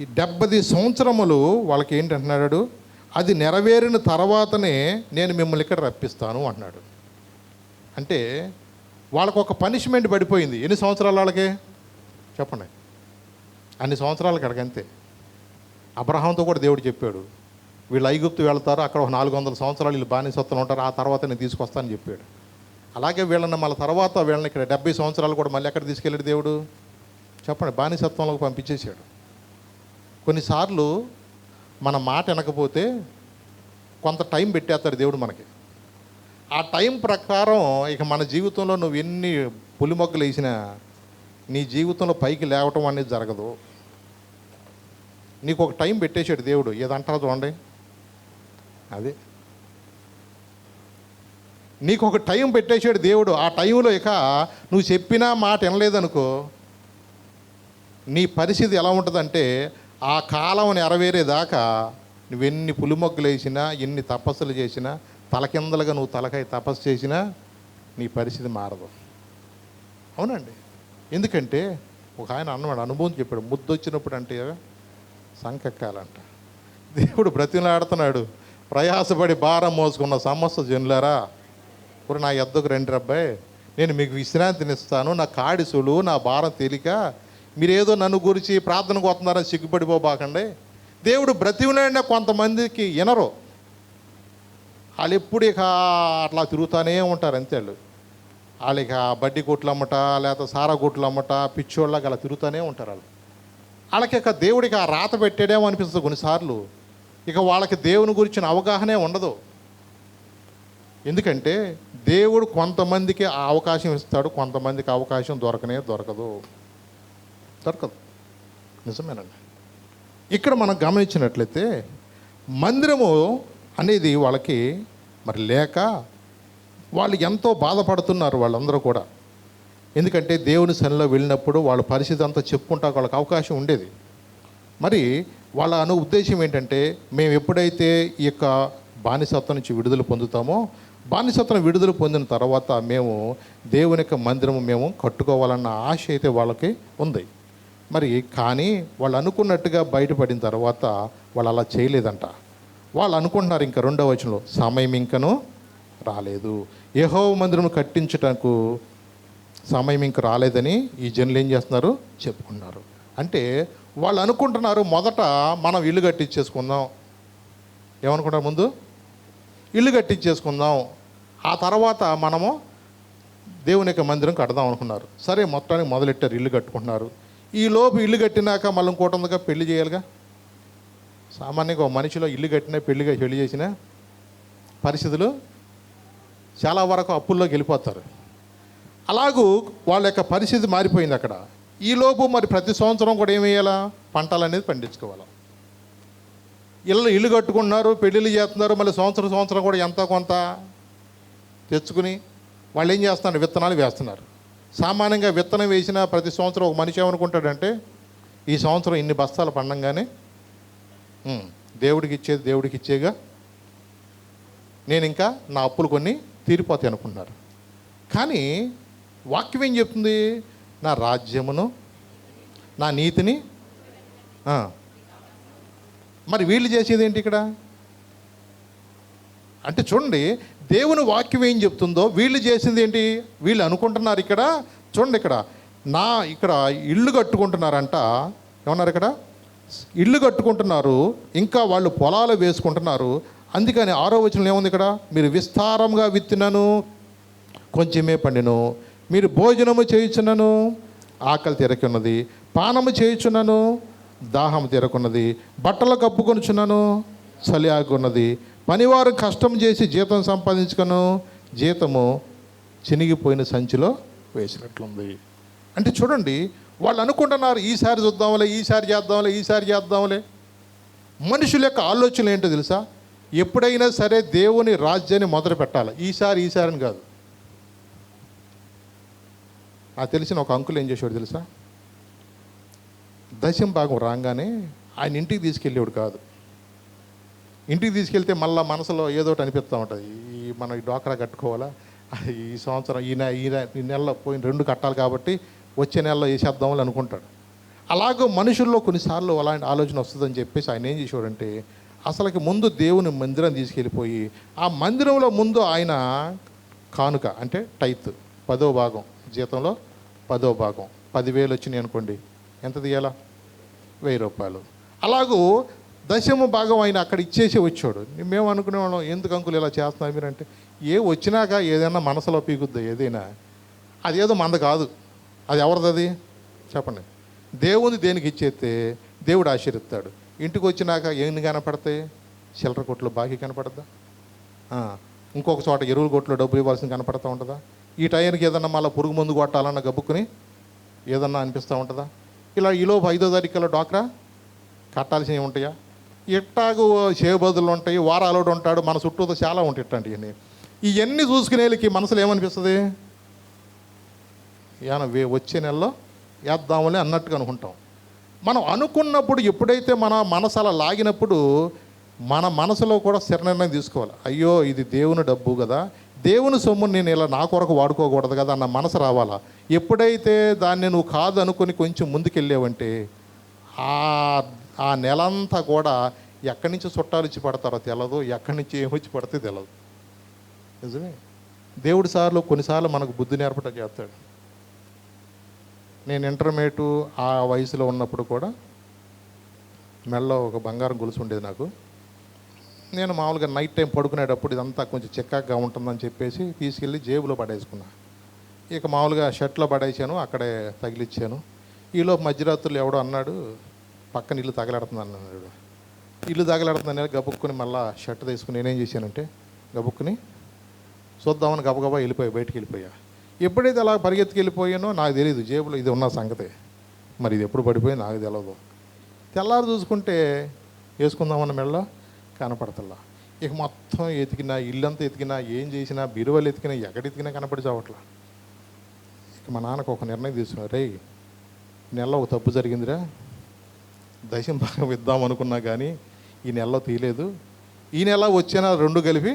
ఈ 70 సంవత్సరములు వాళ్ళకి ఏంటంటున్నాడు, అది నెరవేరిన తర్వాతనే నేను మిమ్మల్ని ఇక్కడ రప్పిస్తాను అంటున్నాడు. అంటే వాళ్ళకు ఒక పనిష్మెంట్ పడిపోయింది. ఎన్ని సంవత్సరాలు వాళ్ళకి చెప్పండి? అన్ని సంవత్సరాలకి అక్కడికంతే. అబ్రహాంతో కూడా దేవుడు చెప్పాడు, వీళ్ళు ఐగుప్తు వెళ్తారు, అక్కడ ఒక 400 సంవత్సరాలు వీళ్ళు బానిసత్వం ఉంటారు, ఆ తర్వాత నేను తీసుకొస్తానని చెప్పాడు. అలాగే వీళ్ళని మళ్ళీ తర్వాత వీళ్ళని ఇక్కడ 70 సంవత్సరాలు కూడా మళ్ళీ ఎక్కడ తీసుకెళ్ళాడు దేవుడు చెప్పండి? బానిసత్వంలోకి పంపించేశాడు. కొన్నిసార్లు మన మాట వినకపోతే కొంత టైం పెట్టేస్తాడు దేవుడు మనకి. ఆ టైం ప్రకారం ఇక మన జీవితంలో నువ్వు ఎన్ని పులిమొగ్గలు వేసినా నీ జీవితంలో పైకి లేవటం అనేది జరగదు. నీకు ఒక టైం పెట్టేశాడు దేవుడు. ఏదంటారో చూడండి, అదే నీకు ఒక టైం పెట్టేశాడు దేవుడు. ఆ టైంలో ఇక నువ్వు చెప్పినా మాట వినలేదనుకో, నీ పరిస్థితి ఎలా ఉంటుందంటే ఆ కాలం నెరవేరేదాకా నువ్వెన్ని పులిమొగ్గలు వేసినా, ఎన్ని తపస్సులు చేసినా, తలకిందలుగా నువ్వు తలకాయ తపస్సు చేసినా నీ పరిస్థితి మారదు. అవునండి. ఎందుకంటే ఒక ఆయన అన్నవాడు అనుభవం చెప్పాడు, ముద్దొచ్చినప్పుడు అంటే సంకెక్కాలంట. దేవుడు బ్రతిమలాడుతున్నాడు, ప్రయాసపడి భారం మోసుకున్న సమస్త జనులారా ఇప్పుడు నా యొద్దకు రండి రబ్బాయి, నేను మీకు విశ్రాంతినిస్తాను, నా కాడి సులువు, నా భారం తేలిక, మీరేదో నన్ను గురించి ప్రార్థనకు వస్తున్నారని సిగ్గుపడిపోబాకండి. దేవుడు బ్రతిమలాడిన కొంతమందికి వినరు. వాళ్ళు ఎప్పుడు ఇక అట్లా తిరుగుతూనే ఉంటారు అంతే. వాళ్ళు ఇక బడ్డీ కొట్లు అమ్మట, లేకపోతే సారా కొట్లు అమ్మట, పిచ్చోళ్ళకి అలా తిరుగుతూనే ఉంటారు. వాళ్ళకి ఇక దేవుడికి ఆ రాత పెట్టాడేమో అనిపిస్తుంది కొన్నిసార్లు. ఇక వాళ్ళకి దేవుని గురించిన అవగాహనే ఉండదు. ఎందుకంటే దేవుడు కొంతమందికి ఆ అవకాశం ఇస్తాడు, కొంతమందికి అవకాశం దొరకదు. నిజమేనండి. ఇక్కడ మనం గమనించినట్లయితే మందిరము అనేది వాళ్ళకి మరి లేక వాళ్ళు ఎంతో బాధపడుతున్నారు వాళ్ళందరూ కూడా. ఎందుకంటే దేవుని సన్నిధిలో వెళ్ళినప్పుడు వాళ్ళ పరిస్థితి అంతా చెప్పుకుంటా వాళ్ళకి అవకాశం ఉండేది. మరి వాళ్ళ ఉద్దేశం ఏంటంటే, మేము ఎప్పుడైతే ఈ యొక్క బానిసత్వం నుంచి విడుదల పొందుతామో, బానిసత్వం విడుదల పొందిన తర్వాత మేము దేవుని యొక్క మందిరము మేము కట్టుకోవాలన్న ఆశ అయితే వాళ్ళకి ఉంది. మరి కానీ వాళ్ళు అనుకున్నట్టుగా బయటపడిన తర్వాత వాళ్ళు అలా చేయలేదంట. వాళ్ళు అనుకుంటున్నారు ఇంకా 2వ వచనంలో, సమయం ఇంకను రాలేదు, యెహోవా మందిరం కట్టించుటకు సమయం ఇంక రాలేదని ఈ జనులు ఏం చేస్తున్నారు, చెప్పుకున్నారు. అంటే వాళ్ళు అనుకుంటున్నారు మొదట మనం ఇల్లు కట్టించేసుకుందాం. ఏమనుకుంటారు, ముందు ఇల్లు కట్టించేసుకుందాం, ఆ తర్వాత మనము దేవుని యొక్క మందిరం కడదాం అనుకున్నారు. సరే, మొత్తానికి మొదలెట్టారు, ఇల్లు కట్టుకుంటున్నారు. ఈ లోపు ఇల్లు కట్టినాక మళ్ళీ ఇంకోటి ఉందిగా, పెళ్లి చేయాలిగా. సామాన్యంగా ఒక మనిషిలో ఇల్లు కట్టినా పెళ్లి చేసిన పరిస్థితులు చాలా వరకు అప్పుల్లోకి వెళ్ళిపోతారు. అలాగూ వాళ్ళ యొక్క పరిస్థితి మారిపోయింది అక్కడ. ఈ లోపు మరి ప్రతి సంవత్సరం కూడా ఏమి వేయాలా, పంటలు అనేది పండించుకోవాలి. ఇల్లు కట్టుకుంటున్నారు, పెళ్ళిళ్ళు చేస్తున్నారు, మళ్ళీ సంవత్సరం కూడా ఎంతో కొంత తెచ్చుకుని వాళ్ళు ఏం చేస్తున్నారు, విత్తనాలు వేస్తున్నారు. సామాన్యంగా విత్తనం వేసిన ప్రతి సంవత్సరం ఒక మనిషి ఏమనుకుంటాడంటే, ఈ సంవత్సరం ఇన్ని బస్తాలు పండంగానే దేవుడికి ఇచ్చేగా నేను ఇంకా నా అప్పులు కొన్ని తీరిపోతాయి అనుకుంటున్నారు. కానీ వాక్యం ఏం చెప్తుంది, నా రాజ్యమును నా నీతిని. మరి వీళ్ళు చేసేది ఏంటి ఇక్కడ అంటే చూడండి, దేవుని వాక్యం ఏం చెప్తుందో వీళ్ళు చేసింది ఏంటి, వీళ్ళు అనుకుంటున్నారు ఇక్కడ. చూడండి, ఇక్కడ ఇల్లు కట్టుకుంటున్నారంట. ఏమన్నారు ఇక్కడ, ఇల్లు కట్టుకుంటున్నారు, ఇంకా వాళ్ళు పొలాలు వేసుకుంటున్నారు. అందుకని 6వ వచనంలో ఏముంది ఇక్కడ, మీరు విస్తారంగా విత్తినను కొంచెమే పండిను, మీరు భోజనము చేయుచున్నను ఆకలి తీరకున్నది, పానము చేయుచున్నను దాహం తీరకున్నది, బట్టలు కప్పుకొనుచున్నను చలి ఆగున్నది, పనివారు కష్టం చేసి జీతం సంపాదించుకను జీతము చినిగిపోయిన సంచిలో వేసినట్లుంది. అంటే చూడండి, వాళ్ళు అనుకుంటున్నారు ఈసారి చూద్దాంలే, ఈసారి చేద్దాంలే. మనుషుల యొక్క ఆలోచనలు ఏంటో తెలుసా, ఎప్పుడైనా సరే దేవుని రాజ్యాన్ని మొదలు పెట్టాలి. ఈసారి అని కాదు. నాకు తెలిసిన ఒక అంకుల్ ఏం చేసేవాడు తెలుసా, దశమ భాగం రాగానే ఆయన ఇంటికి తీసుకెళ్ళేవాడు కాదు. ఇంటికి తీసుకెళ్తే మళ్ళీ మనసులో ఏదోటి అనిపిస్తూ ఉంటుంది, మనం ఈ డోక్రా కట్టుకోవాలా, ఈ సంవత్సరం ఈ నెలలో పోయిన 2 కట్టాలి కాబట్టి వచ్చే నెలలో వేసేద్దామని అనుకుంటాడు. అలాగే మనుషుల్లో కొన్నిసార్లు అలాంటి ఆలోచన వస్తుందని చెప్పేసి ఆయన ఏం చేసేవాడంటే, అసలుకి ముందు దేవుని మందిరం తీసుకెళ్ళిపోయి ఆ మందిరంలో ముందు ఆయన కానుక అంటే టైత్ 10వ భాగం, జీతంలో 10వ భాగం, 10,000 వచ్చినాయి అనుకోండి, ఎంత తీయాలా, 1000 రూపాయలు. అలాగూ దశమ భాగం ఆయన అక్కడ ఇచ్చేసి వచ్చాడు. మేము అనుకునే వాళ్ళం, ఎందుకు అంకులు ఇలా చేస్తున్నారు మీరంటే, వచ్చినాక ఏదైనా మనసులో పీకుద్దా, ఏదైనా అదేదో మంద కాదు, అది ఎవరిది, అది చెప్పండి. దేవుని దేనికి ఇచ్చేస్తే దేవుడు ఆశీర్వదిస్తాడు. ఇంటికి వచ్చినాక ఏం కనపడతాయి, చిల్లర కొట్లు బాకీ కనపడద్దా, ఇంకొక చోట ఎరువుల కొట్లో డబ్బు ఇవ్వాల్సింది కనపడతా ఉంటుందా, ఈ టైంకి ఏదన్నా మళ్ళీ పురుగు మందు కొట్టాలన్న గబ్బుకుని ఏదన్నా అనిపిస్తూ ఉంటుందా, ఇలా ఈలోపు 5వ తారీఖులో డోక్రా కట్టాల్సినవి ఉంటాయా, ఇట్టాగు చేయబదులు ఉంటాయి, వారాలోడు ఉంటాడు, మన చుట్టూతో చాలా ఉంటాయి. ఇట్లాంటివన్నీ ఇవన్నీ చూసుకునేళ్ళకి మనసులో ఏమనిపిస్తుంది, వచ్చే నెలలో వేద్దామని అన్నట్టుగా అనుకుంటాం. మనం అనుకున్నప్పుడు ఎప్పుడైతే మన మనసు అలా లాగినప్పుడు మన మనసులో కూడా స్థిర నిర్ణయం తీసుకోవాలి. అయ్యో, ఇది దేవుని డబ్బు కదా, దేవుని సొమ్ముని నేను ఇలా నా కొరకు వాడుకోకూడదు కదా అన్న మనసు రావాలా. ఎప్పుడైతే దాన్ని నువ్వు కాదు అనుకుని కొంచెం ముందుకెళ్ళావంటే ఆ నెలంతా కూడా ఎక్కడి నుంచి చుట్టాలు ఇచ్చి పడతారో తెలదు, ఎక్కడి నుంచి ఏమొచ్చి పడితే తెలదు. నిజమే, దేవుడి కొన్నిసార్లు మనకు బుద్ధి నేర్పట చేస్తాడు. నేను ఇంటర్మీడియట్ ఆ వయసులో ఉన్నప్పుడు కూడా మెడలో ఒక బంగారం గొలుసు ఉండేది నాకు. నేను మామూలుగా నైట్ టైం పడుకునేటప్పుడు ఇదంతా కొంచెం చిక్కాగా ఉంటుందని చెప్పేసి తీసుకెళ్ళి జేబులో పడేసుకున్నా. ఇక మామూలుగా షర్ట్లో పడేసాను, అక్కడే తగిలిచ్చాను. ఈలోపు మధ్యరాత్రులు ఎవడో అన్నాడు, పక్కన ఇల్లు తగలెడుతుంది అన్నాడు. ఇల్లు తగలెడుతుందని గబుక్కుని మళ్ళీ షర్ట్ తీసుకుని నేనేం చేశానంటే గబుక్కుని చూద్దామని గబగబా బయటికి వెళ్ళిపోయా. ఎప్పుడైతే అలా పరిగెత్తుకు వెళ్ళిపోయానో నాకు తెలియదు జేబులో ఇది ఉన్న సంగతే. మరి ఇది ఎప్పుడు పడిపోయి నాకు తెలియదు. తెల్లారు చూసుకుంటే వేసుకుందామన్న మెడలో కనపడతల్లా. ఇక మొత్తం ఎతికినా, ఇల్లంతా ఎతికినా, ఏం చేసినా, బీరువాలు ఎతికినా, ఎక్కడెతికినా కనపడి చావట్లా. ఇక మా నాన్నకు ఒక నిర్ణయం తీసుకున్నారు, రే నెలలో ఒక తప్పు జరిగిందిరా, దశమ భాగం ఇద్దాం అనుకున్నా కానీ ఈ నెలలో తీయలేదు, ఈ నెల వచ్చే నెల 2 కలిపి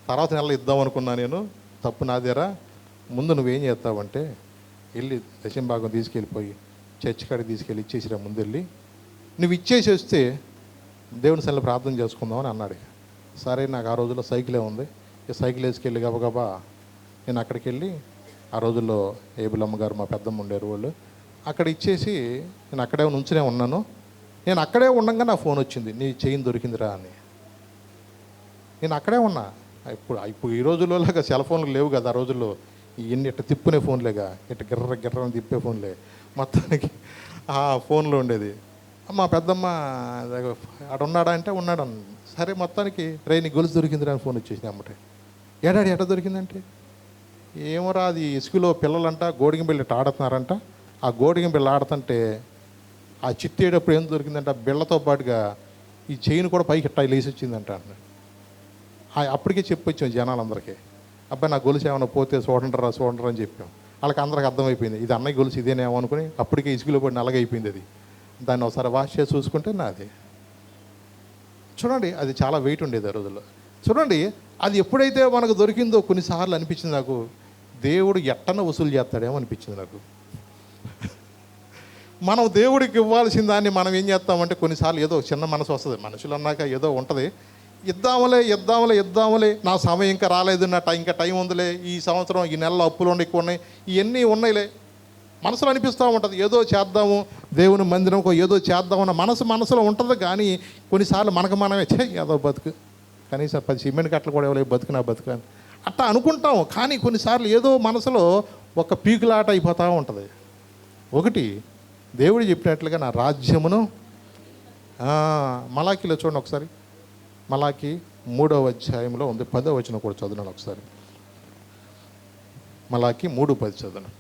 తర్వాత నెలలో ఇద్దాం అనుకున్నా, నేను తప్పు నాదేరా, ముందు నువ్వేం చేస్తావంటే వెళ్ళి దశమ భాగం తీసుకెళ్ళిపోయి చర్చి కాడికి తీసుకెళ్ళి ఇచ్చేసిరా ముందెళ్ళి, నువ్వు ఇచ్చేసి వస్తే దేవుని సన్నిధిలో ప్రార్థన చేసుకుందామని అన్నాడు. సరే, నాకు ఆ రోజుల్లో సైకిలే ఉంది, ఈ సైకిల్ వేసుకెళ్ళి గబగబా నేను అక్కడికి వెళ్ళి, ఆ రోజుల్లో ఏబులమ్మ గారు మా పెద్దమ్మ ఉండేరు వాళ్ళు, అక్కడ ఇచ్చేసి నేను అక్కడే నుంచునే ఉన్నాను. నేను అక్కడే ఉండగా నా ఫోన్ వచ్చింది, నీ చైన్ దొరికిందిరా అని. నేను అక్కడే ఉన్నా. ఇప్పుడు ఈ రోజుల్లో లాగా సెల్ ఫోన్లు లేవు కదా, ఆ రోజుల్లో ఇవన్నీ ఇట్ట తిప్పునే ఫోన్లేగా, ఇట్ట గిర్ర గిర్రని తిప్పే ఫోన్లే, మొత్తానికి ఆ ఫోన్లో ఉండేది. మా పెద్దమ్మ అక్కడ ఉన్నాడా అంటే ఉన్నాడు. సరే, మొత్తానికి రే నీ గొలుసు దొరికిందిరా అని ఫోన్ వచ్చేసింది అమ్మటే. ఏడాడి ఎట్ట దొరికిందంటే, ఏమోరా అది ఇసుకలో పిల్లలంట గోడిగం బిళ్ళ ఆడుతున్నారంట, ఆ గోడిగం బిళ్ళ ఆడుతుంటే ఆ చిట్టేటప్పుడు ఏం దొరికిందంట, ఆ బిళ్ళతో పాటుగా ఈ చైన్ కూడా పైకి ఇట్టా లేసి వచ్చిందంట. అప్పటికే చెప్పొచ్చాం జనాలందరికీ, అబ్బాయి నా గొలుసు ఏమైనా పోతే చూడండిరా అని చెప్పాం. వాళ్ళకి అందరికి అర్థమైపోయింది, ఇది అన్నయ్య గొలుసు ఇదేనేమో అనుకుని అప్పటికే ఇసుకలో పడి నల్లగైపోయింది అది. దాన్ని ఒకసారి వాష్ చేసి చూసుకుంటే నాది. చూడండి, అది చాలా వెయిట్ ఉండేది ఆ రోజుల్లో. చూడండి, అది ఎప్పుడైతే మనకు దొరికిందో కొన్నిసార్లు అనిపించింది నాకు, దేవుడు ఎట్టన వసూలు చేస్తాడేమో అనిపించింది నాకు. మనం దేవుడికి ఇవ్వాల్సిన దాన్ని మనం ఏం చేస్తామంటే కొన్నిసార్లు ఏదో చిన్న మనసు వస్తుంది, మనుషులు అన్నాక ఏదో ఉంటుంది, ఇద్దాములే నా సమయం ఇంకా రాలేదు, ఇంకా టైం ఉందిలే, ఈ సంవత్సరం ఈ నెలలో అప్పులు ఎక్కువ ఉన్నాయి, ఇవన్నీ ఉన్నాయిలే మనసులో అనిపిస్తూ ఉంటుంది. ఏదో చేద్దాము, దేవుని మందిరంకో ఏదో చేద్దామన్న మనసులో ఉంటుంది. కానీ కొన్నిసార్లు మనకు మనమే ఏదో బతుకు, కనీసం 10 సిమెంట్ కట్టలు కూడా ఎవరో బతుకు అని అట్లా అనుకుంటాము. కానీ కొన్నిసార్లు ఏదో మనసులో ఒక పీకులాట అయిపోతూ ఉంటుంది. ఒకటి దేవుడు చెప్పినట్లుగా నా రాజ్యమును, మలాకీలో చూడండి ఒకసారి, మలాకీ 3వ అధ్యాయంలో ఉంది, 10వ వచనం కూడా చదువునాను ఒకసారి. మలాకీ 3:10 చదువును.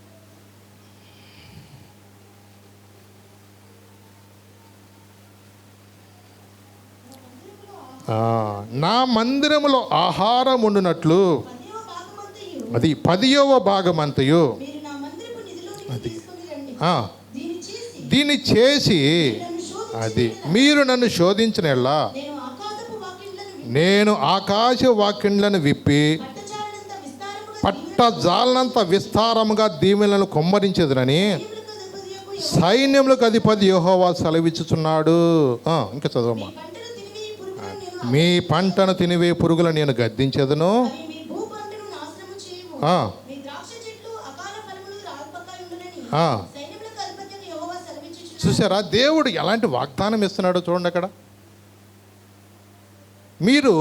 నా మందిరములో ఆహారం ఉండునట్లు, అది 10వ భాగమంతయు అది దీన్ని చేసి, అది మీరు నన్ను శోధించినలా నేను ఆకాశ వాకిండ్లను విప్పి పట్టజాలనంత విస్తారముగా దీవెనలను కొమ్మరించదునని సైన్యములకు అధిపతి యెహోవా సెలవిచ్చుచున్నాడు. ఇంకా చదవమ్మా. మీ పంటను తినివే పురుగులను నేను గద్దించదును, చూసారా దేవుడు ఎలాంటి వాగ్దానం ఇస్తున్నాడో చూడండి. అక్కడ మీరు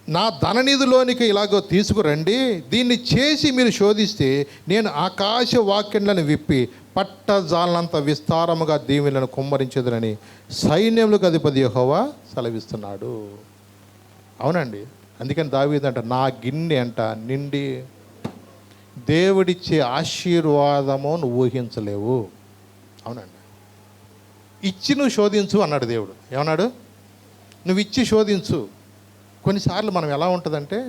నా ధననిధిలోనికి ఇలాగో తీసుకురండి, దీన్ని చేసి మీరు శోధిస్తే నేను ఆకాశ వాక్యంలను విప్పి పట్టజాలనంత విస్తారముగా దీవెనలను కుమ్మరించదునని సైన్యములకు అధిపతి యెహోవా సెలవిస్తున్నాడు. అవునండి, అందుకని దావీదు అంట నా గిన్నె అంట నిండి, దేవుడిచ్చే ఆశీర్వాదము నువ్వు ఊహించలేవు. అవునండి, ఇచ్చి నువ్వు శోధించు అన్నాడు దేవుడు. ఏమన్నాడు? నువ్వు ఇచ్చి శోధించు. కొన్నిసార్లు మనం ఎలా ఉంటుందంటే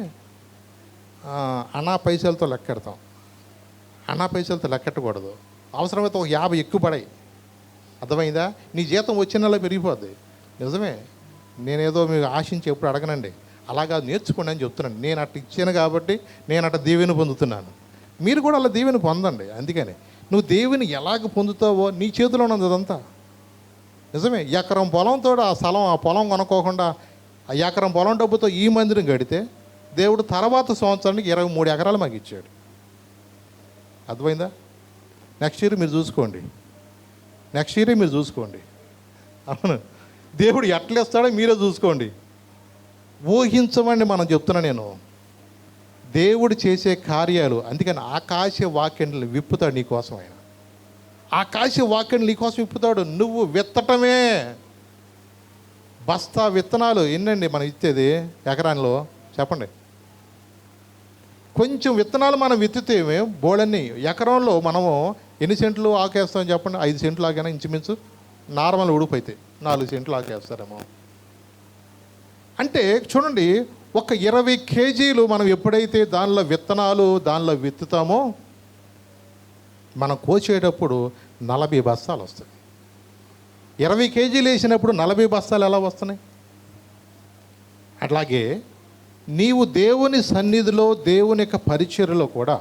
అనా పైసలతో లెక్కెడతాం. అనా పైసలతో లెక్కెట్టకూడదు. అవసరమైతే ఒక 50 ఎక్కువ పడాయి. అర్థమైందా? నీ జీతం వచ్చిన నెల పెరిగిపోద్ది. నిజమే, నేనేదో మీకు ఆశించి ఎప్పుడు అడగనండి, అలాగా నేర్చుకోండి అని చెప్తున్నాను. నేను అట్లా ఇచ్చాను కాబట్టి నేను అట్లా దీవెని పొందుతున్నాను. మీరు కూడా అలా దీవెని పొందండి. అందుకని నువ్వు దేవుని ఎలాగ పొందుతావో నీ చేతిలో ఉన్నది అదంతా. నిజమే, ఎకరం పొలంతో ఆ పొలం కొనుక్కోకుండా ఆ ఎకరం పొలం డబ్బుతో ఈ మందిరం కడితే దేవుడు తర్వాత సంవత్సరానికి 23 ఎకరాలు మాకు ఇచ్చాడు. అర్థమైందా? నెక్స్ట్ ఇయర్ మీరు చూసుకోండి. అవును, దేవుడు ఎట్లా ఇస్తాడో మీరే చూసుకోండి. ఊహించమండి మనం చెప్తున్నా నేను. దేవుడు చేసే కార్యాలు, అందుకని ఆకాశ వాక్యంలు విప్పుతాడు నీకోసం. ఆయన ఆకాశ వాక్యం నీకోసం విప్పుతాడు. నువ్వు విత్తటమే. బస్తా విత్తనాలు ఎన్నండి మనం ఇచ్చేది ఎకరానిలో చెప్పండి? కొంచెం విత్తనాలు మనం విత్తితే బోళన్ని ఎకరంలో మనము ఎన్ని సెంట్లు ఆకేస్తాం చెప్పండి? 5 సెంట్లు ఆకైనా ఇంచుమించు నార్మల్ ఉడిపోయితే 4 సెంట్లు ఆకేస్తారేమో. అంటే చూడండి, ఒక 20 కేజీలు మనం ఎప్పుడైతే దానిలో విత్తనాలు దానిలో విత్తుతామో మనం కోసేటప్పుడు 40 బస్తాలు వస్తాయి. 20 కేజీలు వేసినప్పుడు 40 బస్తాలు ఎలా వస్తున్నాయి? అట్లాగే నీవు దేవుని సన్నిధిలో దేవుని యొక్క పరిచర్యలో కూడా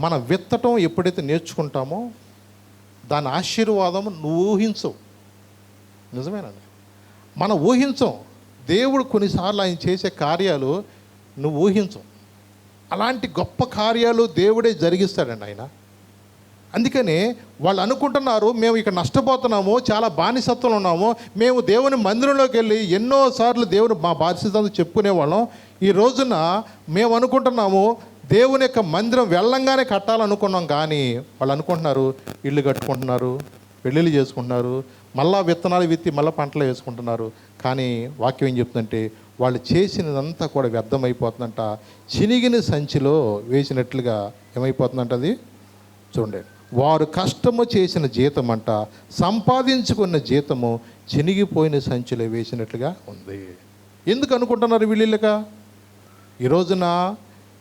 మనం విత్తటం ఎప్పుడైతే నేర్చుకుంటామో దాని ఆశీర్వాదం నువ్వు ఊహించవు. నిజమేనండి, మనం ఊహించం. దేవుడు కొన్నిసార్లు ఆయన చేసే కార్యాలు నువ్వు ఊహించవు. అలాంటి గొప్ప కార్యాలు దేవుడే జరిగిస్తాడండి ఆయన. అందుకని వాళ్ళు అనుకుంటున్నారు మేము ఇక్కడ నష్టపోతున్నాము, చాలా బానిసత్వంలో ఉన్నాము, మేము దేవుని మందిరంలోకి వెళ్ళి ఎన్నోసార్లు దేవుని మా బానిసత్వం చెప్పుకునేవాళ్ళం. ఈ రోజున మేము అనుకుంటున్నాము దేవుని యొక్క మందిరం వెళ్ళంగానే కట్టాలనుకున్నాం. కానీ వాళ్ళు అనుకుంటున్నారు ఇల్లు కట్టుకుంటున్నారు, పెళ్ళిళ్ళు చేసుకుంటున్నారు, మళ్ళా విత్తనాలు విత్తి మళ్ళీ పంటలు వేసుకుంటున్నారు. కానీ వాక్యం ఏం చెప్తుందంటే వాళ్ళు చేసినదంతా కూడా వ్యర్థమైపోతుందంట. చినిగిన సంచిలో వేసినట్లుగా ఏమైపోతుందంట అది. చూడండి, వారు కష్టము చేసిన జీతం అంట, సంపాదించుకున్న జీతము చినిగిపోయిన సంచిలో వేసినట్లుగా ఉంది. ఎందుకు అనుకుంటున్నారు వీళ్ళక? ఈ రోజున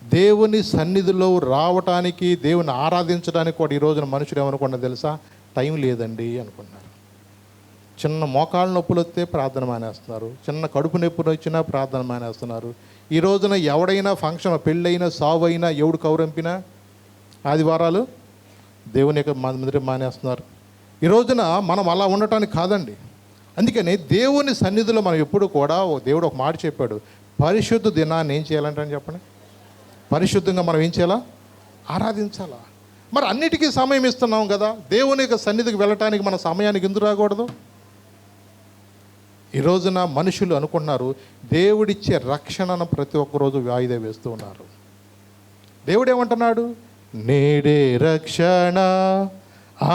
దేవుని సన్నిధిలో రావటానికి, దేవుని ఆరాధించడానికి కూడా ఈ రోజున మనుషులు ఏమనుకున్నారు తెలుసా? టైం లేదండి అనుకున్నారు. చిన్న మోకాళ్ళ నొప్పులు వస్తే ప్రార్థన మానేస్తున్నారు, చిన్న కడుపు నొప్పులు వచ్చినా ప్రార్థన మానేస్తున్నారు. ఈ రోజున ఎవడైనా ఫంక్షన్, పెళ్ళైనా, సావు అయినా, ఎవడు కౌరంపినా ఆదివారాలు దేవుని యొక్క మందిరం మానేస్తున్నారు. ఈ రోజున మనం అలా ఉండటానికి కాదండి. అందుకని దేవుని సన్నిధిలో మనం ఎప్పుడు కూడా దేవుడు ఒక మాట చెప్పాడు, పరిశుద్ధ దినాన్ని ఏం చేయాలంటే చెప్పండి, పరిశుద్ధంగా మనం ఏం చేయాలా? ఆరాధించాలా. మరి అన్నిటికీ సమయం ఇస్తున్నాం కదా, దేవుని యొక్క సన్నిధికి వెళ్ళటానికి మన సమయానికి ఎందుకు రాకూడదు? ఈ రోజున మనుషులు అనుకుంటున్నారు దేవుడిచ్చే రక్షణను ప్రతి ఒక్కరోజు వాయిదా వేస్తూ ఉన్నారు. దేవుడు ఏమంటున్నాడు? నేడే రక్షణ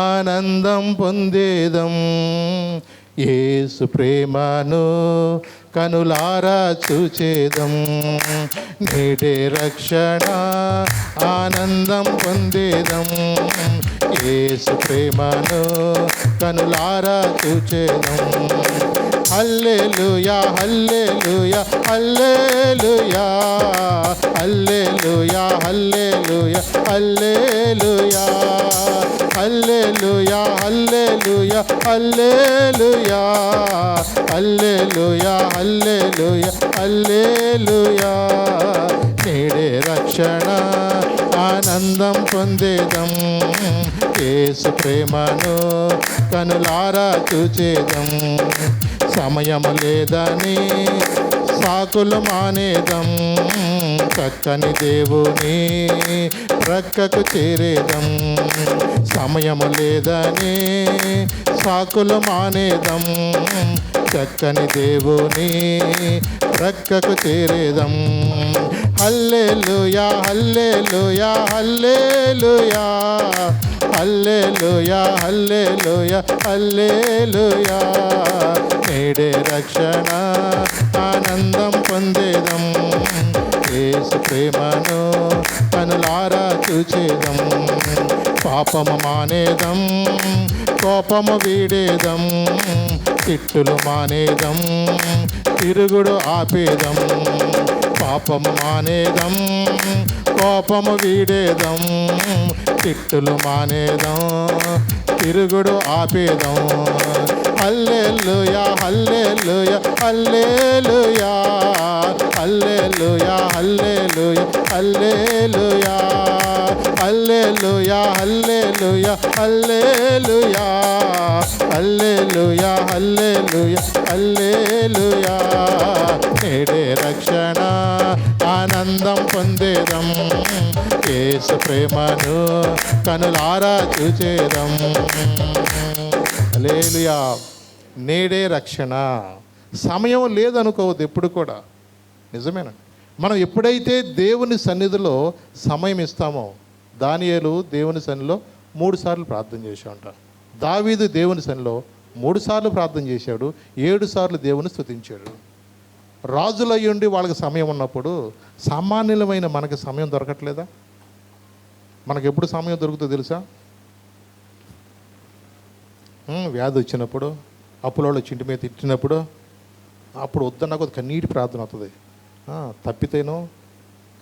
ఆనందం పొందేదం, యేసు ప్రేమను కనులారా చూచేదం. నేడే రక్షణ ఆనందం పొందేదం, యేసు ప్రేమను కనులారా చూచేదం. హల్లెలూయా హల్లెలూయా హల్లెలూయా హల్లెలూయా హల్లెలూయా హల్లెలూయా హల్లెలూయా హల్లెలూయా హల్లెలూయా హల్లెలూయా హల్లెలూయా హల్లెలూయా. నేడే రక్షణ ఆనందం పొందేదం, యేసు ప్రేమను కనులారా చూచేదం. సమయం లేదని సాకులు మానేదం, చక్కని దేవుని ప్రక్కకు చేరేదం. సమయము లేదని సాకులు మానేదం, చక్కని దేవుని ప్రక్కకు చేరేదం. హల్లెలూయా హల్లెలూయా హల్లెలూయా హల్లెలూయా హల్లెలూయా హల్లెలూయా. నేడే రక్షణ ఆనందం పొందేదం, యేసు ప్రేమను కనులారా చూచేదం. పాపము మానేదం, కోపము వీడేదం, తిట్టులు మానేదం, తిరుగుడు ఆపేదం. పాపము మానేదం, కోపము వీడేదం, తిట్టులు మానేదం, తిరుగుడు ఆపేదం. హల్లెలూయా హల్లెలూయా హల్లెలూయా హల్లెలూయా హల్లెలూయా హల్లెలూయా హల్లెలూయా హల్లెలూయా హల్లెలూయా హల్లెలూయా హల్లెలూయా హల్లెలూయా. నేడే రక్షణ ఆనందం పొందేదం, యేసు ప్రేమను కనులారా చూచేదం. హల్లెలూయా. నేడే రక్షణ. సమయం లేదనుకోవద్దు ఎప్పుడు కూడా. నిజమేనండి, మనం ఎప్పుడైతే దేవుని సన్నిధిలో సమయం ఇస్తామో, దానియేలు దేవుని సన్నిధిలో 3 సార్లు ప్రార్థన చేశాడంట. దావీదు దేవుని సన్నిధిలో 3 సార్లు ప్రార్థన చేశాడు, 7 సార్లు దేవుని స్తుతించాడు. రాజులయ్యుండి వాళ్ళకి సమయం ఉన్నప్పుడు సామాన్యులమైన మనకి సమయం దొరకట్లేదా? మనకు ఎప్పుడు సమయం దొరుకుతుందో తెలుసా? వ్యాధి వచ్చినప్పుడు, అప్పులలో చింటి మీద తిట్టినప్పుడు, అప్పుడు వద్దన్న కొద్ది కన్నీటి ప్రార్థన అవుతుంది. తప్పితేనో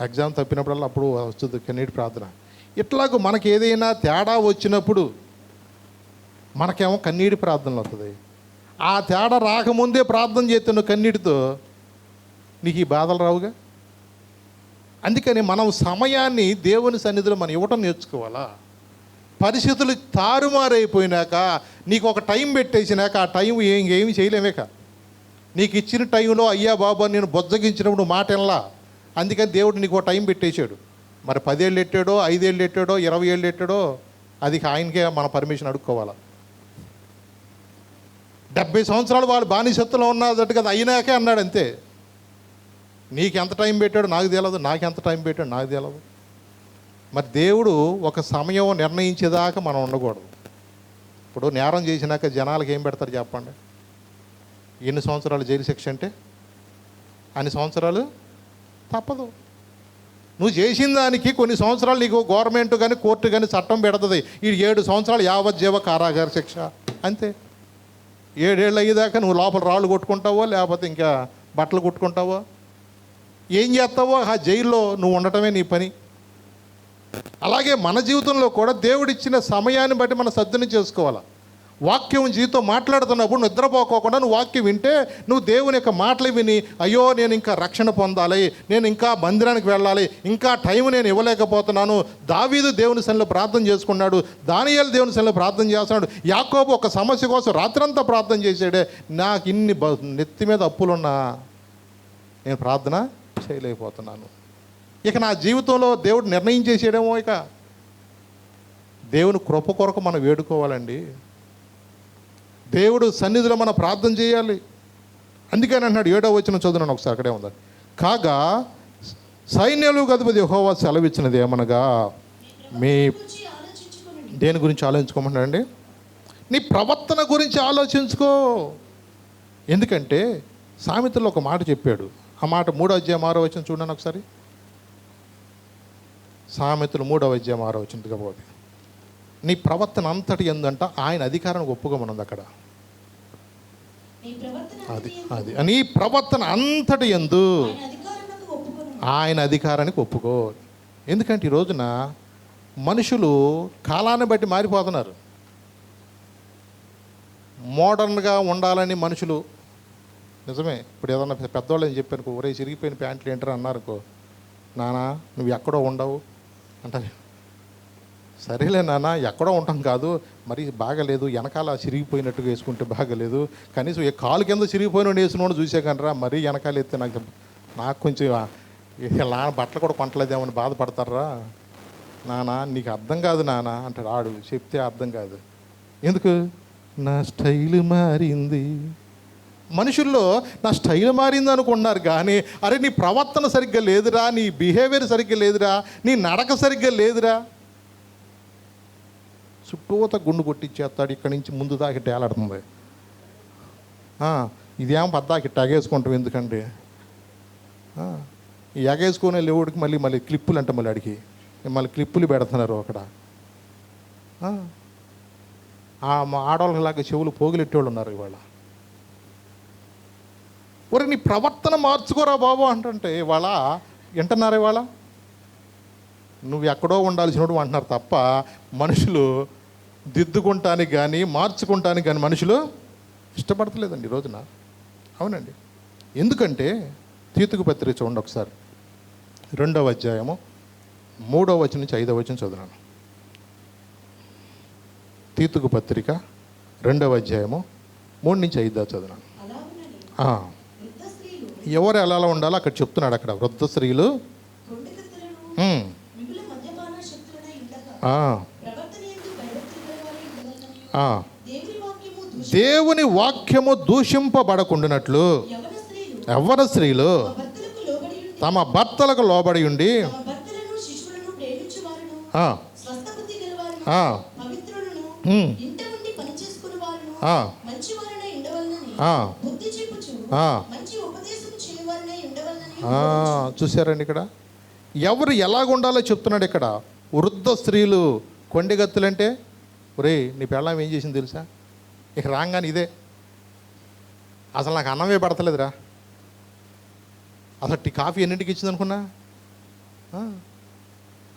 ఎగ్జామ్ తప్పినప్పుడల్లా అప్పుడు వస్తుంది కన్నీటి ప్రార్థన. ఇట్లాగూ మనకి ఏదైనా తేడా వచ్చినప్పుడు మనకేమో కన్నీటి ప్రార్థనలు వస్తుంది. ఆ తేడా రాకముందే ప్రార్థన చేస్తున్న కన్నీటితో నీకు ఈ బాధలు రావుగా. అందుకని మనం సమయాన్ని దేవుని సన్నిధిలో మనం ఇవ్వటం నేర్చుకోవాలా. పరిస్థితులు తారుమారైపోయినాక నీకు ఒక టైం పెట్టేసినాక ఆ టైం ఇంకేమి చేయలేమేక. నీకు ఇచ్చిన టైంలో అయ్యా బాబా నేను బొజ్జగించినప్పుడు మాట వినలా, అందుకని దేవుడు నీకు ఒక టైం పెట్టేశాడు. మరి 10 ఏళ్ళు ఎట్టాడో, 5 ఏళ్ళు ఎట్టాడో, 20 ఏళ్ళు ఎట్టాడో అది ఆయనకే మన పర్మిషన్ అడుక్కోవాలా. 70 సంవత్సరాలు వాళ్ళు బానిసత్తులో ఉన్నదట్టు కదా, అయినాకే అన్నాడు అంతే. నీకు ఎంత టైం పెట్టాడో నాకు తెలియదు, నాకెంత టైం పెట్టాడో నాకు తెలియదు. మరి దేవుడు ఒక సమయం నిర్ణయించేదాకా మనం ఉండకూడదు. ఇప్పుడు నేరం చేసినాక జనాలకు ఏం పెడతారు చెప్పండి? ఎన్ని సంవత్సరాలు జైలు శిక్ష అంటే అన్ని సంవత్సరాలు తప్పదు. నువ్వు చేసిన దానికి కొన్ని సంవత్సరాలు నీకు గవర్నమెంట్ కానీ కోర్టు కానీ చట్టం పెడుతుంది. ఈ 7 సంవత్సరాలు యావజ్జీవ కారాగార శిక్ష అంతే. 7 ఏళ్ళు అయ్యేదాకా నువ్వు లోపల రాళ్ళు కొట్టుకుంటావో లేకపోతే ఇంకా బట్టలు కొట్టుకుంటావో ఏం చేస్తావో ఆ జైల్లో నువ్వు ఉండటమే నీ పని. అలాగే మన జీవితంలో కూడా దేవుడిచ్చిన సమయాన్ని బట్టి మనం సద్వినియోగం చేసుకోవాలి. వాక్యం జీవితం మాట్లాడుతున్నప్పుడు నిద్రపోకోకుండా నువ్వు వాక్యం వింటే నువ్వు దేవుని యొక్క మాటలు విని అయ్యో నేను ఇంకా రక్షణ పొందాలి, నేను ఇంకా మందిరానికి వెళ్ళాలి, ఇంకా టైం నేను ఇవ్వలేకపోతున్నాను. దావీదు దేవుని సన్నిధిలో ప్రార్థన చేసుకున్నాడు, దానియేలు దేవుని సన్నిధిలో ప్రార్థన చేస్తున్నాడు, యాకోబు ఒక సమస్య కోసం రాత్రంతా ప్రార్థన చేశాడే. నాకు ఇన్ని నెత్తి మీద అప్పులున్నా నేను ప్రార్థన చేయలేకపోతున్నాను. ఇక నా జీవితంలో దేవుడు నిర్ణయం చేసేయడమో. ఇక దేవుని కృప కొరకు మనం వేడుకోవాలండి. దేవుడు సన్నిధిలో మనం ప్రార్థన చేయాలి. అందుకని అంటున్నాడు 7వ వచనం చదువున్నాను ఒకసారి, అక్కడే ఉంది. కాగా సైన్యాలకు అధిపతి యెహోవా సెలవిచ్చినది ఏమనగా మీ దేని గురించి ఆలోచించుకోమంటాడండి? నీ ప్రవర్తన గురించి ఆలోచించుకో. ఎందుకంటే సామెతల్లో ఒక మాట చెప్పాడు. ఆ మాట 3వ అధ్యాయం 6వ వచనం చూడండి ఒకసారి. సామెతలు 3వ అధ్యాయం 6వ వచనం కాబట్టి నీ ప్రవర్తన అంతటి ఎందంట ఆయన అధికారానికి ఒప్పుకోమన్నది అక్కడ. అది నీ ప్రవర్తన అంతటి ఎందు ఆయన అధికారానికి ఒప్పుకో. ఎందుకంటే ఈ రోజున మనుషులు కాలాన్ని బట్టి మారిపోతున్నారు. మోడర్న్గా ఉండాలని మనుషులు నిజమే. ఇప్పుడు ఏదన్నా పెద్దవాళ్ళు ఏం చెప్పారు, ఒరే చిరిగిపోయిన ప్యాంట్లు ఏంటారు అన్నారనుకో, నానా నువ్వు ఎక్కడో ఉండవు అంటారు. సరేలే నాన్న ఎక్కడో ఉంటాం కాదు, మరి బాగలేదు, వెనకాల చిరిగిపోయినట్టుగా వేసుకుంటే బాగలేదు, కనీసం ఏ కాలు కింద చిరిగిపోయిన వేసినోడు చూసే కనరా, మరీ వెనకాల ఎత్తే నాకు కొంచెం ఇలా బట్టలు కూడా కొనట్లేదేమని బాధపడతారా. నానా నీకు అర్థం కాదు నాన్న అంటాడు. ఆడు చెప్తే అర్థం కాదు. ఎందుకు? నా స్టైల్ మారింది. మనుషుల్లో నా స్టైల్ మారింది అనుకున్నారు కానీ అరే నీ ప్రవర్తన సరిగ్గా లేదురా, నీ బిహేవియర్ సరిగ్గా లేదురా, నీ నడక సరిగ్గా లేదురా. చుట్టూత గుండు కొట్టించేస్తాడు. ఇక్కడి నుంచి ముందు దాకి టేలాడుతుంది. ఇదేమో పద్దాకి ఎగేసుకుంటాం ఎందుకంటే ఈ ఎగేసుకునే లేవుడికి మళ్ళీ క్లిప్పులు అంటే మళ్ళీ క్లిప్పులు పెడుతున్నారు అక్కడ. ఆడవాళ్ళలాగా చెవులు పోగులెట్టేవాళ్ళు ఉన్నారు ఇవాళ. ఒరే నీ ప్రవర్తన మార్చుకోరా బాబు అంటే ఇవాళ వింటున్నారు. ఇవాళ నువ్వు ఎక్కడో ఉండాల్సినోడు అంటున్నారు తప్ప మనుషులు దిద్దుకుంటానికి కానీ మార్చుకుంటానికి కానీ మనుషులు ఇష్టపడతలేదండి ఈ రోజున. అవునండి. ఎందుకంటే తీతుకు పత్రిక చూడండి ఒకసారి, 2వ అధ్యాయము 3వ వచనం నుంచి 5వ వచనం చదువున్నాను. తీతుకు పత్రిక 2వ అధ్యాయము 3 నుంచి 5 దాకా చదువున్నాను. ఎవరు ఎలా ఉండాలో అక్కడ చెప్తున్నాడు. అక్కడ వృద్ధ స్త్రీలు దేవుని వాక్యము దూషింపబడకుండానట్లు యవ్వన స్త్రీలు తమ భర్తలకు లోబడి ఉండి చూసారండి ఇక్కడ ఎవరు ఎలాగ ఉండాలో చెప్తున్నాడు. ఇక్కడ వృద్ధ స్త్రీలు కొండెగత్తులంటే ఒరే నీ పెళ్ళాం ఏం చేసింది తెలుసా, ఇక రాగానే ఇదే, అసలు నాకు అన్నమే పడతలేదురా, అసలు కాఫీ ఎన్నింటికి ఇచ్చింది అనుకున్నా,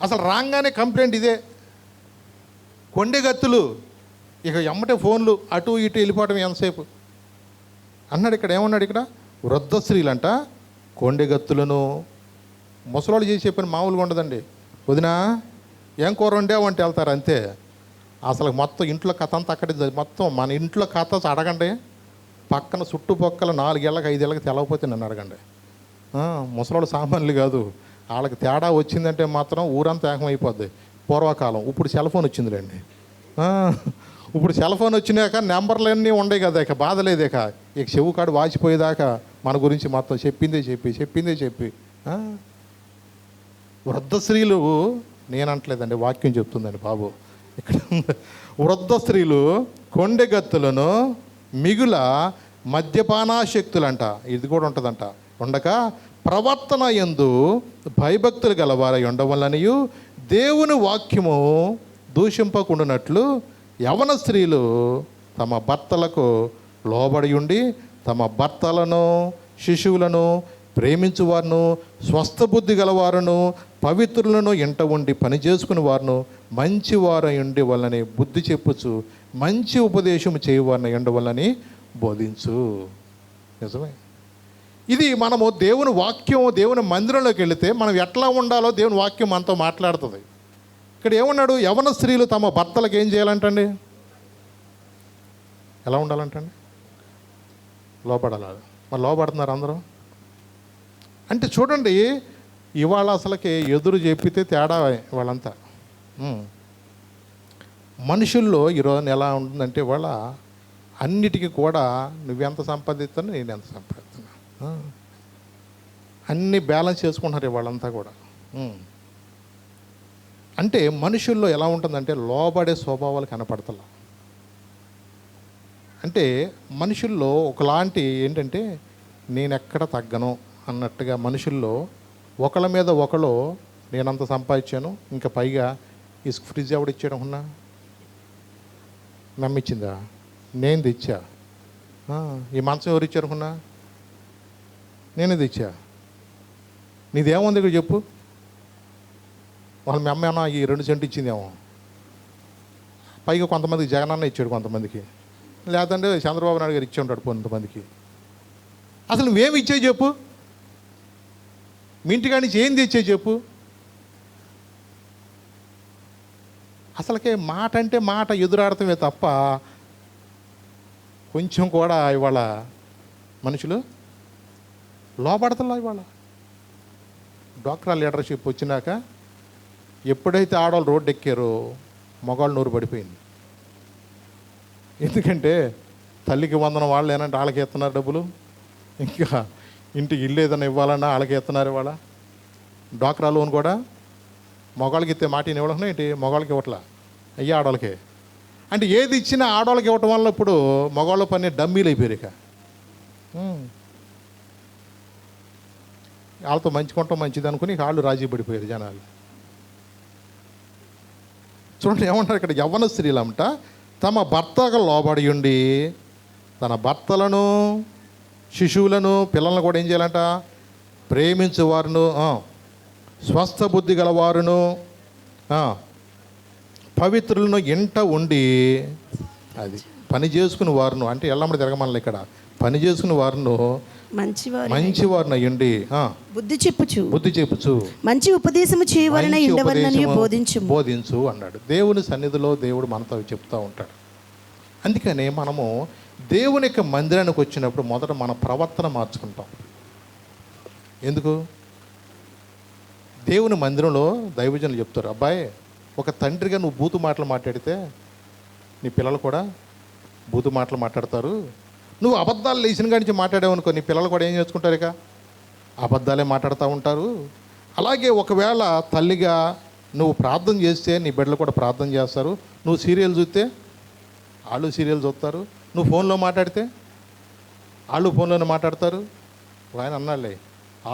అసలు రాగానే కంప్లైంట్ ఇదే. కొండెగత్తులు ఇక ఎమ్మటే ఫోన్లు అటు ఇటు వెళ్ళిపోవటం ఎంతసేపు అన్నాడు. ఇక్కడ ఏమన్నాడు? ఇక్కడ వృద్ధ స్త్రీలంట కొండెగత్తులను. ముసలోళ్ళు చేసి చెప్పిన మామూలుగా ఉండదండి. వదినా ఏం కూర వండావు అంటే వెళ్తారు అంతే. అసలు మొత్తం ఇంట్లో కథ అంతా అక్కడే మొత్తం మన ఇంట్లో కథ అడగండి, పక్కన చుట్టుపక్కల 4 ఏళ్ళకి 5 ఏళ్ళకి తెలవకపోతే నన్ను అడగండి. ముసలోళ్ళు సామాన్లు కాదు, వాళ్ళకి తేడా వచ్చిందంటే మాత్రం ఊరంతా ఏకమైపోద్ది. పూర్వకాలం, ఇప్పుడు సెల్ ఫోన్ వచ్చిందిలేండి. ఇప్పుడు సెల్ ఫోన్ వచ్చినాక నెంబర్లన్నీ ఉండే కదా, ఇక బాధ లేదు. ఇక చెవు కాడు వాచిపోయేదాకా మన గురించి మొత్తం చెప్పిందే చెప్పి వృద్ధ స్త్రీలు, నేనంటలేదండి, వాక్యం చెప్తుందండి బాబు. ఇక్కడ వృద్ధ స్త్రీలు కొండెగత్తులను మిగుల మద్యపానాశక్తులంట, ఇది కూడా ఉంటుందంట, ఉండక ప్రవర్తన యందు భయభక్తులు గలవారై ఉండవలనియు దేవుని వాక్యము దూషింపకుండానట్లు యవన స్త్రీలు తమ భర్తలకు లోబడి ఉండి తమ భర్తలను శిశువులను ప్రేమించువారును స్వస్థబుద్ధి గలవారును పవిత్రులను ఎంట ఉండి పని చేసుకుని వారును మంచివారు ఉండి వల్లని బుద్ధి చెప్పుచు మంచి ఉపదేశం చేయవారిని ఎండ వల్లని బోధించు. నిజమే. ఇది మనము దేవుని వాక్యం, దేవుని మందిరంలోకి వెళితే మనం ఎట్లా ఉండాలో దేవుని వాక్యం మనతో మాట్లాడుతుంది. ఇక్కడ ఏమన్నాడు? యవన స్త్రీలు తమ భర్తలకు ఏం చేయాలంటండి? ఎలా ఉండాలంటండి? లోపడాలి. మరి లోపడుతున్నారు అందరూ అంటే చూడండి, ఇవాళ అసలుకి ఎదురు చెప్పితే తేడా వాళ్ళంతా. మనుషుల్లో ఈరోజు ఎలా ఉంటుందంటే వాళ్ళ అన్నిటికీ కూడా నువ్వెంత సంపాదిస్తున్నా నేను ఎంత సంపాదిస్తున్నా, అన్నీ బ్యాలెన్స్ చేసుకుంటున్నారు వాళ్ళంతా కూడా. అంటే మనుషుల్లో ఎలా ఉంటుందంటే లోబడే స్వభావాలు కనపడతలా. అంటే మనుషుల్లో ఒకలాంటి ఏంటంటే నేనెక్కడ తగ్గను అన్నట్టుగా మనుషుల్లో ఒకళ్ళ మీద ఒకళ్ళు నేనంత సంపాదించాను, ఇంకా పైగా ఈ ఫ్రిడ్జ్ ఎవడిచ్చాడు ఉన్నా నమ్మిచ్చిందా, నేను తెచ్చా, ఈ మంచం ఎవరు ఇచ్చారు ఉన్నా నేనే తెచ్చా, నీదేముంది ఇక్కడ చెప్పు. వాళ్ళ మీ అమ్మ ఈ 2 సెంట్లు ఇచ్చిందేమో, పైగా కొంతమందికి జగనన్న ఇచ్చాడు, కొంతమందికి లేదంటే చంద్రబాబు నాయుడు గారు ఇచ్చి ఉంటాడు కొంతమందికి. అసలు నువ్వేమి ఇచ్చే చెప్పు, మీ ఇంటికాడి నుంచి ఏం తెచ్చే చెప్పు. అసలుకే మాట అంటే మాట ఎదురాడటమే తప్ప కొంచెం కూడా ఇవాళ మనుషులు లోపడతలా. ఇవాళ డ్వాక్రా లీడర్షిప్ వచ్చినాక ఎప్పుడైతే ఆడవాళ్ళు రోడ్డు ఎక్కారో మగవాళ్ళు నోరు పడిపోయింది. ఎందుకంటే తల్లికి వందనం వాళ్ళు ఏనంటే వాళ్ళకి ఎత్తున్నారు డబ్బులు, ఇంకా ఇంటికి ఇల్లు ఏదైనా ఇవ్వాలన్నా వాళ్ళకి ఎత్తున్నారు. ఇవాళ డ్వాక్రా లోన్ కూడా మగవాళ్ళకి ఇస్తే మాట ఇవ్వడం ఏంటి, మగవాళ్ళకి ఇవ్వట్లా, అయ్యా ఆడవాళ్ళకే. అంటే ఏది ఇచ్చినా ఆడవాళ్ళకి ఇవ్వటం వల్ల ఇప్పుడు మగవాళ్ళ పని డమ్మీలు అయిపోయారు. ఇక వాళ్ళతో మంచుకుంటాం మంచిది అనుకుని వాళ్ళు రాజీ పడిపోయారు జనాలు. చూడండి ఏమంటారు ఇక్కడ, యవ్వన స్త్రీలంట తమ భర్తకు లోబడి ఉండి తన భర్తలను శిశువులను పిల్లలను కూడా ఏం చేయాలంట, ప్రేమించేవారును స్వస్థ బుద్ధి గలవారును పవిత్రులను ఎంట ఉండి, అది పని చేసుకుని వారును అంటే ఎల్లమ్మడి తిరగమని ఇక్కడ పని చేసుకుని వారును మంచివారిని అయ్యండి, బుద్ధి చెప్పుచు మంచి ఉపదేశము చేయవారని బోధించు అన్నాడు. దేవుని సన్నిధిలో దేవుడు మనతో చెప్తూ ఉంటాడు. అందుకనే మనము దేవుని యొక్క మందిరానికి వచ్చినప్పుడు మొదట మన ప్రవర్తన మార్చుకుంటాం. ఎందుకు? దేవుని మందిరంలో దైవజనులు చెప్తారు, అబ్బాయి ఒక తండ్రిగా నువ్వు బూతు మాటలు మాట్లాడితే నీ పిల్లలు కూడా బూతు మాటలు మాట్లాడతారు. నువ్వు అబద్ధాలు లేచిన కాడి నుంచి మాట్లాడావనుకో నీ పిల్లలు కూడా ఏం చేసుకుంటారు, ఇక అబద్ధాలే మాట్లాడుతూ ఉంటారు. అలాగే ఒకవేళ తల్లిగా నువ్వు ప్రార్థన చేస్తే నీ బిడ్డలు కూడా ప్రార్థన చేస్తారు. నువ్వు సీరియల్ చూస్తే వాళ్ళు సీరియల్ చూస్తారు. నువ్వు ఫోన్లో మాట్లాడితే వాళ్ళు ఫోన్లోనే మాట్లాడతారు. ఆయన అన్నాళ్ళే,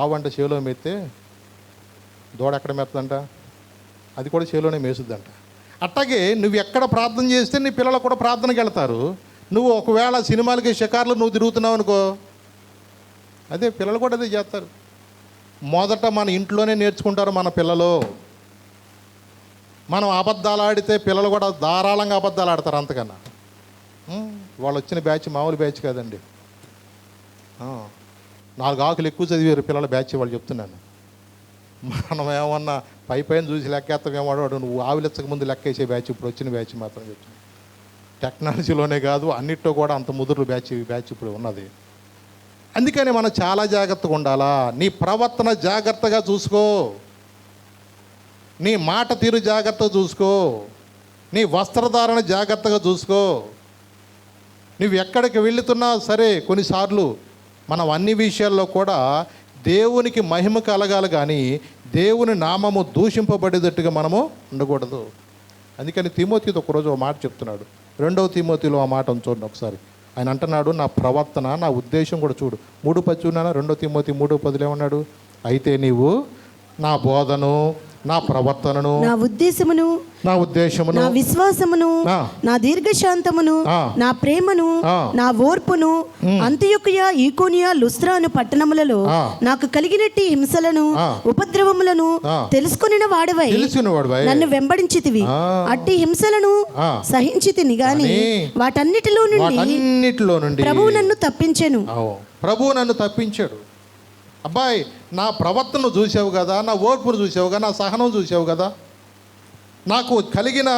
ఆవంట చెవిలో మెత్తే దూడ ఎక్కడ మెత్తదంట, అది కూడా చెవిలోనే మేసుద్దంట. అట్లాగే నువ్వు ఎక్కడ ప్రార్థన చేస్తే నీ పిల్లలు కూడా ప్రార్థనకి వెళ్తారు. నువ్వు ఒకవేళ సినిమాలకి షికార్లు నువ్వు తిరుగుతున్నావు అనుకో, అదే పిల్లలు కూడా అదే చేస్తారు. మొదట మన ఇంట్లోనే నేర్చుకుంటారు మన పిల్లలు. మనం అబద్ధాలు ఆడితే పిల్లలు కూడా ధారాళంగా అబద్ధాలు ఆడతారు. అంతకన్నా వాళ్ళు వచ్చిన బ్యాచ్ మామూలు బ్యాచ్ కాదండి. 4 ఆకులు ఎక్కువ చదివారు పిల్లల బ్యాచ్ వాళ్ళు చెప్తున్నాను. మనం ఏమన్నా పైన చూసి లెక్కేస్తామేమో, వాడు నువ్వు ఆవిలెచ్చక ముందు లెక్కేసే బ్యాచ్ ఇప్పుడు వచ్చిన బ్యాచ్ మాత్రం చెప్తాను. టెక్నాలజీలోనే కాదు అన్నిట్లో కూడా అంత ముదురు బ్యాచ్ ఇప్పుడు ఉన్నది. అందుకని మనం చాలా జాగ్రత్తగా ఉండాలా. నీ ప్రవర్తన జాగ్రత్తగా చూసుకో, నీ మాట తీరు జాగ్రత్తగా చూసుకో, నీ వస్త్రధారణ జాగ్రత్తగా చూసుకో. నువ్వు ఎక్కడికి వెళుతున్నా సరే కొన్నిసార్లు మనం అన్ని విషయాల్లో కూడా దేవునికి మహిమ కలగాలి, కానీ దేవుని నామము దూషింపబడేటట్టుగా మనము ఉండకూడదు. అందుకని తిమోతితో ఒకరోజు ఒక మాట చెప్తున్నాడు. 2వ తిమోతిలో ఆ మాట చూడండి ఒకసారి. ఆయన అంటున్నాడు, నా ప్రవర్తన, నా ఉద్దేశం కూడా చూడు. 3:10 చూడాలా? 2వ తిమోతి 3:10 ఏమన్నాడు? అయితే నీవు నా బోధను, నా ప్రవర్తనను, నా ఉద్దేశమును, నా విశ్వాసమును, నా దీర్ఘశాంతమును, నా ప్రేమను, నా ఓర్పును, అంతియొకయ, ఈకోనియ, లుస్త్రా అను పట్టణములలో నాకు కలిగినట్టి హింసలను, ఉపద్రవములను తెలుసుకొనిన వాడవై నన్ను వెంబడించితివి. అట్టి హింసలను సహించితిని గాని వాటన్నిటిలో నుండి ప్రభువు నన్ను తప్పించెను. ప్రభువు నన్ను తప్పించాడు. అబ్బాయి, నా ప్రవర్తనను చూసావు కదా, నా ఓర్పును చూసావు కదా, నా సహనం చూసావు కదా, నాకు కలిగిన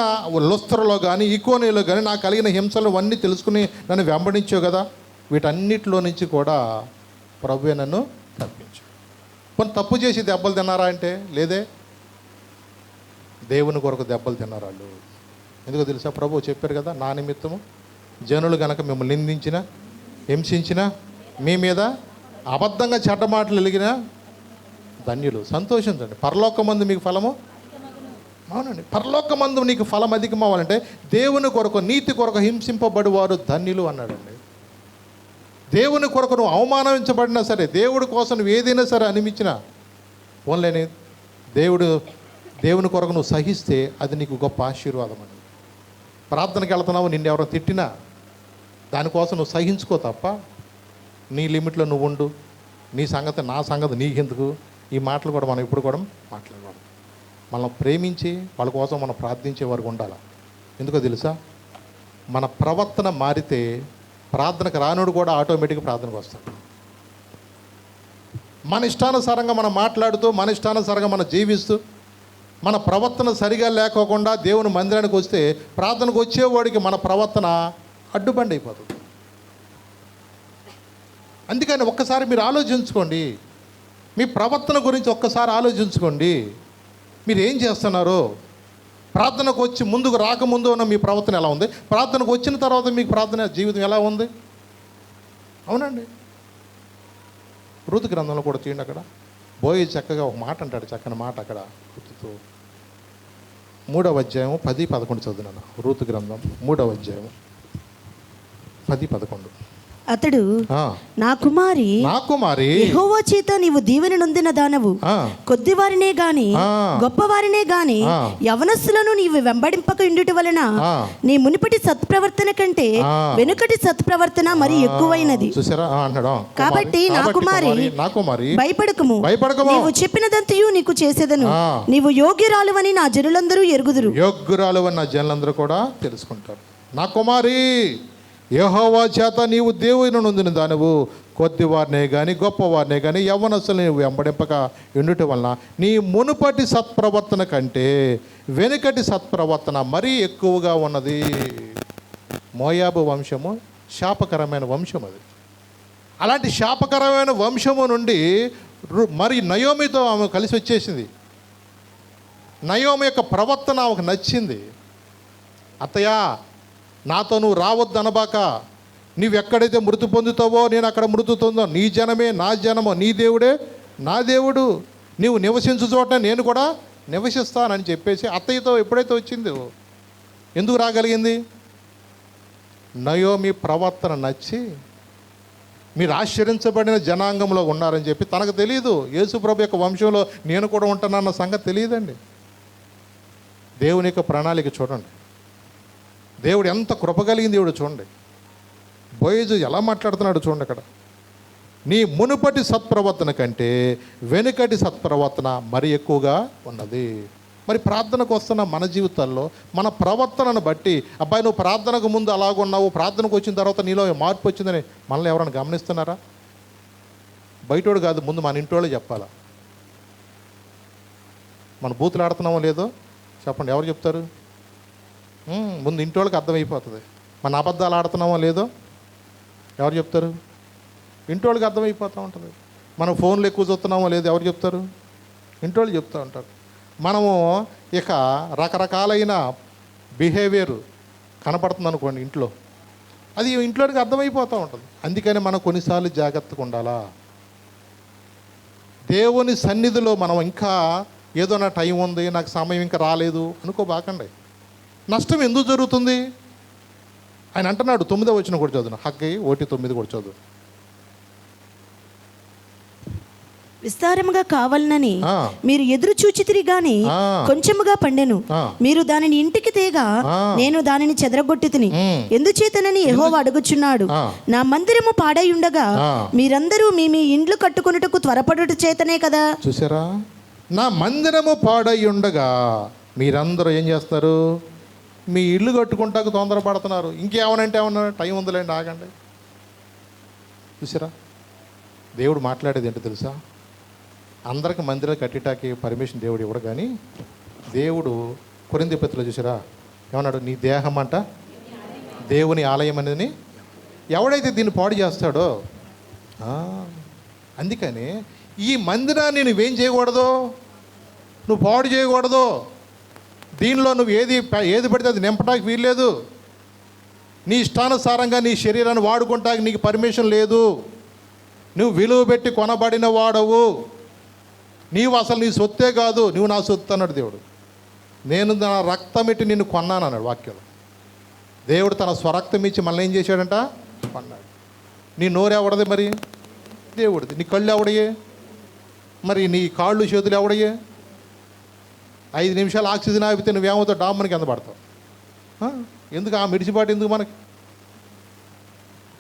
లుస్త్రలో కానీ ఈకోనిలో కానీ నాకు కలిగిన హింసలు అన్నీ తెలుసుకుని నన్ను వెంబడించావు కదా. వీటన్నిటిలో నుంచి కూడా ప్రభువే నన్ను తప్పించాడు. కొన్ని తప్పు చేసి దెబ్బలు తిన్నారా అంటే లేదే. దేవుని కొరకు దెబ్బలు తిన్నారు వాళ్ళు. ఎందుకో తెలుసా? ప్రభువు చెప్పారు కదా, నా నిమిత్తము జనులు కనుక మిమ్మల్ని నిందించిన, హింసించిన, మీ మీద అబద్ధంగా చెడ్డ మాటలు వెలిగిన ధన్యులు, సంతోషించండి, పరలోకమందు మీకు ఫలము. అవునండి, పరలోకమందు నీకు ఫలం అధికమవ్వాలంటే దేవుని కొరకు, నీతి కొరకు హింసింపబడివారు ధన్యులు అన్నాడండి. దేవుని కొరకు నువ్వు అవమానించబడినా సరే, దేవుడి కోసం నువ్వు ఏదైనా సరే అనిపించినా ఓన్లేని దేవుని కొరకు నువ్వు సహిస్తే అది నీకు గొప్ప ఆశీర్వాదం అండి. ప్రార్థనకి వెళ్తున్నావు, నిన్ను ఎవరో తిట్టినా దానికోసం నువ్వు సహించుకో తప్ప, నీ లిమిట్లో నువ్వు ఉండు, నీ సంగతి నా సంగతి నీకెందుకు, ఈ మాటలు కూడా మనం ఇప్పుడు కూడా మాట్లాడకూడదు. మనం ప్రేమించి వాళ్ళ కోసం మనం ప్రార్థించే వరకు ఉండాలి. ఎందుకో తెలుసా? మన ప్రవర్తన మారితే ప్రార్థనకు రానుడు కూడా ఆటోమేటిక్గా ప్రార్థనకు వస్తాడు. మన ఇష్టానుసారంగా మనం మాట్లాడుతూ, మన ఇష్టానుసారంగా మనం జీవిస్తూ, మన ప్రవర్తన సరిగా లేకోకుండా దేవుని మందిరానికి వస్తే ప్రార్థనకు వచ్చేవాడికి మన ప్రవర్తన అడ్డుబండి అయిపోతుంది. అందుకని ఒక్కసారి మీరు ఆలోచించుకోండి, మీ ప్రవర్తన గురించి ఒక్కసారి ఆలోచించుకోండి. మీరు ఏం చేస్తున్నారో, ప్రార్థనకు వచ్చి ముందుకు రాకముందు ఉన్న మీ ప్రవర్తన ఎలా ఉంది, ప్రార్థనకు వచ్చిన తర్వాత మీకు ప్రార్థన జీవితం ఎలా ఉంది? అవునండి. రూతు గ్రంథంలో కూడా తీయండి, అక్కడ బోయి చక్కగా ఒక మాట అంటాడు, చక్కని మాట అక్కడ గుర్తుతూ. 3వ అధ్యాయం 10-11 చదువునాను. రూతు గ్రంథం 3వ అధ్యాయం 10-11. అతడు, నా కుమారి యెహోవా చేత నీవు దీవెన నొందిన దానవు, కొద్దివారినే గాని గొప్పవారినే గాని యవనస్తులను నీవు వెంబడింపక ఉండుట వలన నీ మునిపటి సత్ప్రవర్తన కంటే వెనుకటి సత్ప్రవర్తన మరి ఎక్కువైనది. కాబట్టి నా కుమారి భయపడకము, నీవు చెప్పినదంతయు నీకు చేసేదను, నీవు యోగ్యురాలువని నా జనులందరూ ఎరుగుదురు. యోగ్యురాలువని నా జనులందరూ కూడా తెలుసుకుంటారు. నా కుమారి, యెహోవా చేత నీవు దేవుని నొందిన దానవు, కొద్దివారినే కానీ గొప్పవారినే కానీ యవ్వనస్తులు నీవు వెంబడింపక ఉండుట వలన నీ మునుపటి సత్ప్రవర్తన కంటే వెనుకటి సత్ప్రవర్తన మరీ ఎక్కువగా ఉన్నది. మోయాబు వంశము శాపకరమైన వంశం అది. అలాంటి శాపకరమైన వంశము నుండి మరి నయోమితో ఆమె కలిసి వచ్చేసింది. నయోమి యొక్క ప్రవర్తన ఆమెకు నచ్చింది. అత్తయ్య, నాతో నువ్వు రావద్దు అనబాక, నువ్వు ఎక్కడైతే మృతి పొందుతావో నేను అక్కడ మృతి పొందో, నీ జనమే నా జనము, నీ దేవుడే నా దేవుడు, నీవు నివసించు చోట నేను కూడా నివసిస్తానని చెప్పేసి అత్తయ్యతో ఎప్పుడైతే వచ్చిందో, ఎందుకు రాగలిగింది? నయోమి ప్రవర్తన నచ్చి మీరు ఆశ్చర్యించబడిన జనాంగంలో ఉన్నారని చెప్పి. తనకు తెలియదు యేసుప్రభు యొక్క వంశంలో నేను కూడా ఉంటానన్న సంగతి తెలియదండి. దేవుని యొక్క ప్రణాళిక చూడండి, దేవుడు ఎంత కృపగలిగిన దేవుడు చూడండి. బోయజు ఎలా మాట్లాడుతున్నాడు చూడండి అక్కడ. నీ మునుపటి సత్ప్రవర్తన కంటే వెనుకటి సత్ప్రవర్తన మరి ఎక్కువగా ఉన్నది. మరి ప్రార్థనకు వస్తున్న మన జీవితాల్లో మన ప్రవర్తనను బట్టి, అబ్బాయి నువ్వు ప్రార్థనకు ముందు అలాగున్నావు, ప్రార్థనకు వచ్చిన తర్వాత నీలో మార్పు వచ్చిందని మనల్ని ఎవరైనా గమనిస్తున్నారా? బయటోడు కాదు, ముందు మన ఇంటోళ్ళే చెప్పాలా. మన బూతులు ఆడుతున్నామో లేదో చెప్పండి, ఎవరు చెప్తారు? ముందు ఇంటి వాళ్ళకి అర్థమైపోతుంది. మన అబద్ధాలు ఆడుతున్నామో లేదో ఎవరు చెప్తారు? ఇంటి వాళ్ళకి అర్థమైపోతూ ఉంటుంది. మనం ఫోన్లు ఎక్కువ చూస్తున్నామో లేదో ఎవరు చెప్తారు? ఇంటి వాళ్ళు చెప్తూ ఉంటారు. మనము ఇక రకరకాలైన బిహేవియర్ కనపడుతుంది అనుకోండి ఇంట్లో, అది ఇంట్లోకి అర్థమైపోతూ ఉంటుంది. అందుకని మనం కొన్నిసార్లు జాగ్రత్తగా ఉండాలా. దేవుని సన్నిధిలో మనం ఇంకా ఏదో నా టైం ఉంది, నాకు సమయం ఇంకా రాలేదు అనుకోబాకండి. నష్టం ఎందుకు జరుగుతుంది? ఆయన అంటున్నాడు, 9వ వచనం కూడా చదువు, హగ్గై 1:9 కూడా చదువు. విస్తారముగా కావాలనని మీరు ఎదురు చూచితిరి గాని కొంచెముగా పండెను. మీరు దానిని ఇంటికి తేగా నేను దానిని చెదరగొట్టితిని. ఎందుచేతనని యెహోవా అడుగుచున్నాడు, నా మందిరము పాడై ఉండగా మీరందరూ మీ మీ ఇండ్లు కట్టుకొనుటకు త్వరపడుట చేతనే కదా. చూసారా, నా మందిరము పాడై ఉండగా మీరందరూ ఏం చేస్తారు? మీ ఇల్లు కట్టుకుంటాకు తొందరపడుతున్నారు. ఇంకేమనంటే ఏమన్నా టైం ఉందిలేండి, ఆగండి. చూసారా, దేవుడు మాట్లాడేది ఏంటో తెలుసా? అందరికి మందిరాలు కట్టేటానికి పర్మిషన్ దేవుడు ఇవ్వడు, కానీ దేవుడు కొరింథీ పత్రికలో చూసారా ఏమన్నాడు? నీ దేహం అంట దేవుని ఆలయం అనేది. ఎవడైతే దీన్ని పాడు చేస్తాడో, అందుకని ఈ మందిరాన్ని నువ్వేం చేయకూడదు, నువ్వు పాడు చేయకూడదు. దీనిలో నువ్వు ఏది పడితే అది నింపటానికి వీల్లేదు. నీ ఇష్టానుసారంగా నీ శరీరాన్ని వాడుకుంటానికి నీకు పర్మిషన్ లేదు. నువ్వు విలువ పెట్టి కొనబడిన వాడవు. నీవు అసలు నీ సొత్తే కాదు, నువ్వు నా సొత్తు అన్నాడు దేవుడు. నేను నా రక్తం ఇట్టి నిన్ను కొన్నాను అన్నాడు వాక్యంలో. దేవుడు తన స్వరక్తం ఇచ్చి మళ్ళీ ఏం చేశాడంట? కొన్నాడు. నీ నోరు ఎవడది మరి? దేవుడిది. నీ కళ్ళు ఎవడయే మరి? నీ కాళ్ళు చేతులు ఎవడయే? 5 నిమిషాలు ఆక్సిజన్ ఆపితే నువ్వేమవుతావు? డామ్మని కింద పడతావు. ఎందుకు ఆ మిడిచిపాటు ఎందుకు మనకి?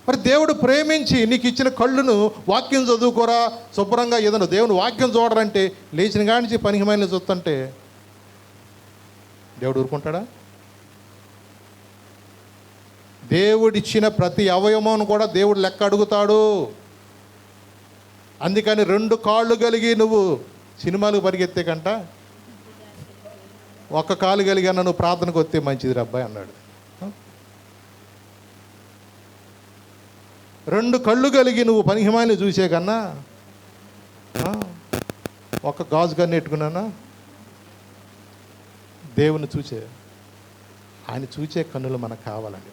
మరి దేవుడు ప్రేమించి నీకు ఇచ్చిన కళ్ళును వాక్యం చదువుకోరా, శుభ్రంగా ఏదైనా దేవుని వాక్యం చూడరంటే లేచిన కానించి పనికిమాలిన చూస్తుంటే దేవుడు ఊరుకుంటాడా? దేవుడిచ్చిన ప్రతి అవయవమును కూడా దేవుడు లెక్క అడుగుతాడు. అందుకని 2 కాళ్ళు కలిగి నువ్వు సినిమాలకు పరిగెత్తే కంట 1 కాలు కలిగి అన్న నువ్వు ప్రార్థనకు వస్తే మంచిది అబ్బాయి అన్నాడు. 2 కళ్ళు కలిగి నువ్వు పనికిమాలిన చూసే కన్నా 1 గాజు కన్ను ఎట్టుకున్నానా? దేవుని చూసే, ఆయన చూసే కన్నులు మనకు కావాలండి.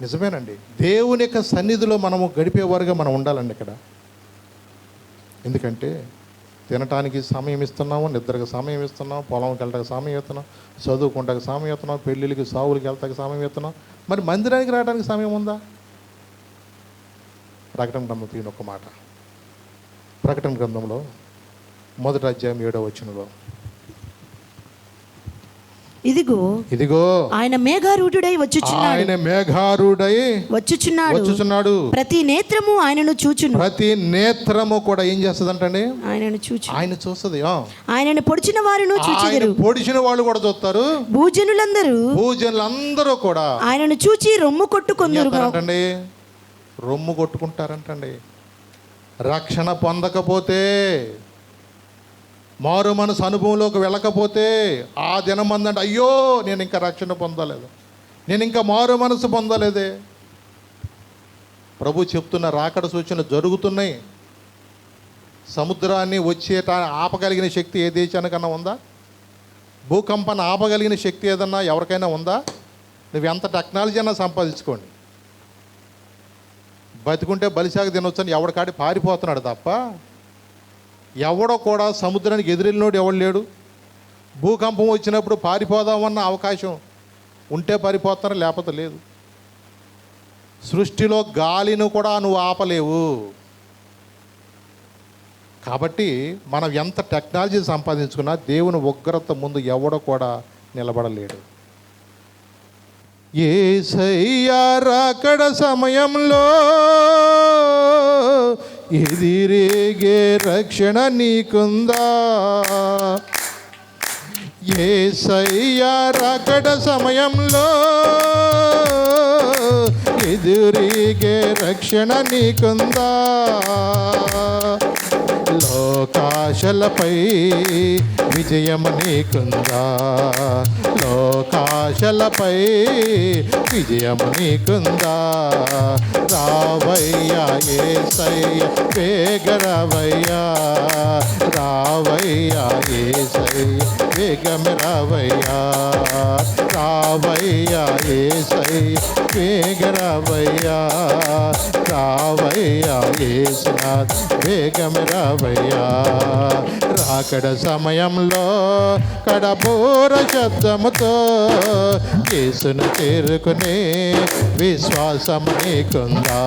నిజమేనండి, దేవుని యొక్క సన్నిధిలో మనము గడిపేవారుగా మనం ఉండాలండి ఇక్కడ. ఎందుకంటే తినటానికి సమయం ఇస్తున్నాము, నిద్రకు సమయం ఇస్తున్నాం, పొలంకి వెళ్ళటానికి సమయం ఇస్తున్నాం, చదువుకుంటానికి సమయం ఇస్తున్నాం, పెళ్ళిళ్ళకి సావులకి వెళ్తానికి సమయం ఇస్తున్నాం. మరి మందిరానికి రావడానికి సమయం ఉందా? ప్రకటన గ్రంథం తీయని ఒక మాట, ప్రకటన గ్రంథంలో 1వ అధ్యాయం 7వ వచనంలో, ఇదిగో ఆయన మేఘారూఢుడై వచ్చుచున్నాడు. ప్రతి నేత్రము ఆయనను చూచును. ప్రతి నేత్రము కూడా ఏం చేస్తుందంటండి? ఆయన చూస్తుంది. ఆయనను పొడిచిన వారును చూచెదరు. పొడిచిన వాళ్ళు కూడా చూస్తారు. భూజనులందరూ కూడా ఆయనను చూచి రొమ్ము కొట్టుకుంటారంటండి. రొమ్ము కొట్టుకుంటారంటండి. రక్షణ పొందకపోతే, మారు మనసు అనుభవంలోకి వెళ్ళకపోతే ఆ దినం అందంటే, అయ్యో నేను ఇంకా రక్షణ పొందలేదు, నేను ఇంకా మారు మనసు పొందలేదే. ప్రభు చెప్తున్న రాకడ సూచనలు జరుగుతున్నాయి. సముద్రాన్ని ఆపగలిగిన శక్తి ఏ దేశానికన్నా ఉందా? భూకంపాన్ని ఆపగలిగిన శక్తి ఏదన్నా ఎవరికైనా ఉందా? నువ్వు ఎంత టెక్నాలజీ అన్నా సంపాదించుకోండి, బతికుంటే బలిసాగ తినొచ్చని ఎవడికాడి పారిపోతున్నాడు తప్ప ఎవడో కూడా సముద్రానికి ఎదురెళ్ళినోడు ఎవడు లేడు. భూకంపం వచ్చినప్పుడు పారిపోదామన్న అవకాశం ఉంటే పారిపోతారు, లేకపోతే లేదు. సృష్టిలో గాలిని కూడా నువ్వు ఆపలేవు. కాబట్టి మనం ఎంత టెక్నాలజీ సంపాదించుకున్నా దేవుని ఉగ్రత ముందు ఎవడో కూడా నిలబడలేడు. యేసయ్య రాకడ సమయంలో ఎదిరేగే రక్షణ నీకుందా? యేసయ్య రాకడ సమయంలో ఎదిరేగే రక్షణ నీకుందా? లోకాశలపై విజయము నీకుందా, లోకాశలపై విజయము నీకుందా. రావయ్యా యేసయ్య వేగరావయ్యా, రావయ్యా యేసయ్య వేగమే రావయ్యా, రావయ్యా యేసయ్య వేగరావయ్యా, రావయ్యా యేసునాథ్ వేగమే రావయ్యా. రాకడ సమయంలో కడబోర శబ్దముతో యేసును చేరుకునే విశ్వాసం నీకుందా,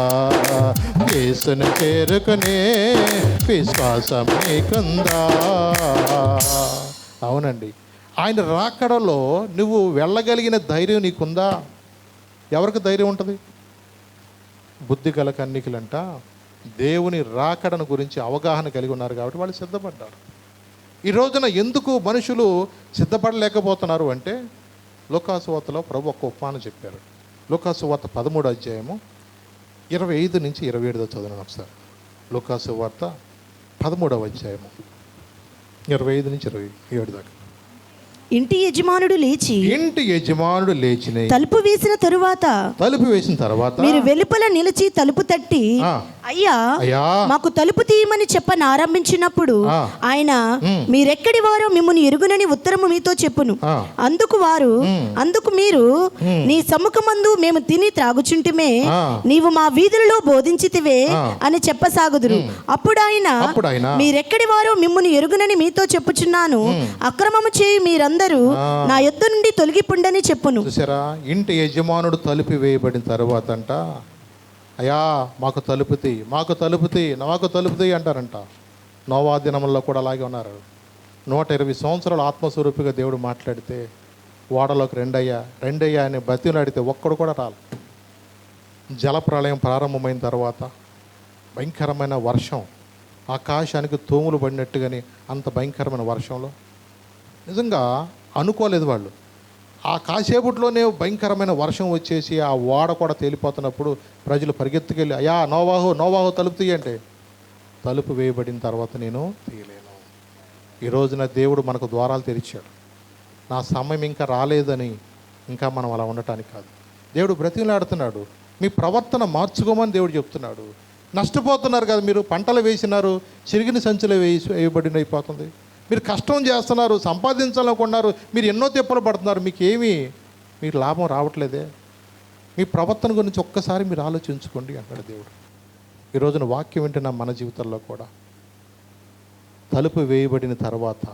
యేసును చేరుకునే విశ్వాసం నీకుందా. అవునండి, ఆయన రాకడలో నువ్వు వెళ్ళగలిగిన ధైర్యం నీకుందా? ఎవరికి ధైర్యం ఉంటుంది? బుద్ధి గల కన్నికలంట దేవుని రాకడను గురించి అవగాహన కలిగి ఉన్నారు కాబట్టి వాళ్ళు సిద్ధపడ్డారు. ఈ రోజున ఎందుకు మనుషులు సిద్ధపడలేకపోతున్నారు అంటే, లూకాసు వార్తలో ప్రభు ఒక ఉపమానం చెప్పారు. లూకాసు వార్త 13వ అధ్యాయము 25 నుంచి 27 చదువును ఒకసారి. లూకాసు వార్త 13వ అధ్యాయము 25 నుంచి 27 దాకా. ఇంటి యజమానుడు లేచి తలుపు వేసిన తరువాత మీరు వెలుపల నిలిచి తలుపు తట్టి అయ్యా మాకు తలుపు తీయమని చెప్పనారంభించినప్పుడు ఆయన మీరెక్కడి వారో మిమ్మల్ని ఎరుగునని ఉత్తరము మీతో చెప్పును. అందుకు మీరు నీ సముఖమందు మేము తిని త్రాగుచుంటిమే, నీవు మా వీధులలో బోధించితివే అని చెప్పసాగుదురు. అప్పుడు ఆయన మీరెక్కడి వారో మిమ్మల్ని ఎరుగునని మీతో చెప్పుచున్నాను, అక్రమము చేయి మీరందరూ నా యొద్ద నుండి తొలగిపుండని చెప్పును. చూసారా, ఇంటి యజమానుడు తలుపు వేయబడిన తర్వాత అంట, అయ్యా మాకు తలుపు తీ, మాకు తలుపు తీ, నాకు తలుపు తీ అంటారంట. నోవా దినముల్లో కూడా అలాగే ఉన్నారు. 120 సంవత్సరాలు ఆత్మస్వరూపిగా దేవుడు మాట్లాడితే ఓడలోకి రెండయ్యా అని బతిలాడితే ఒక్కడు కూడా రాలి. జలప్రళయం ప్రారంభమైన తర్వాత భయంకరమైన వర్షం, ఆకాశానికి తోములు పడినట్టుగానే అంత భయంకరమైన వర్షంలో నిజంగా అనుకోలేదు వాళ్ళు. ఆ కాసేపట్లోనే భయంకరమైన వర్షం వచ్చేసి ఆ ఓడ కూడా తేలిపోతున్నప్పుడు ప్రజలు పరిగెత్తుకెళ్ళి, అయ్యా నోవాహు తలుపు తీయంటే, తలుపు వేయబడిన తర్వాత నేను తీయలేను. ఈ రోజున దేవుడు మనకు ద్వారాలు తెరిచాడు. నా సమయం ఇంకా రాలేదని ఇంకా మనం అలా ఉండటానికి కాదు. దేవుడు బ్రతిమలాడుతున్నాడు, మీ ప్రవర్తన మార్చుకోమని దేవుడు చెప్తున్నాడు. నష్టపోతున్నారు కదా మీరు, పంటలు వేసినారు, చిరిగిన సంచులు వేయబడిన అయిపోతుంది. మీరు కష్టం చేస్తున్నారు, సంపాదించాలనుకున్నారు, మీరు ఎన్నో తిప్పలు పడుతున్నారు, మీకు లాభం రావట్లేదే. మీ ప్రవర్తన గురించి ఒక్కసారి మీరు ఆలోచించుకోండి అంటాడు దేవుడు. ఈ రోజున వాక్యం వింటున్న మన జీవితాల్లో కూడా తలుపు వేయబడిన తర్వాత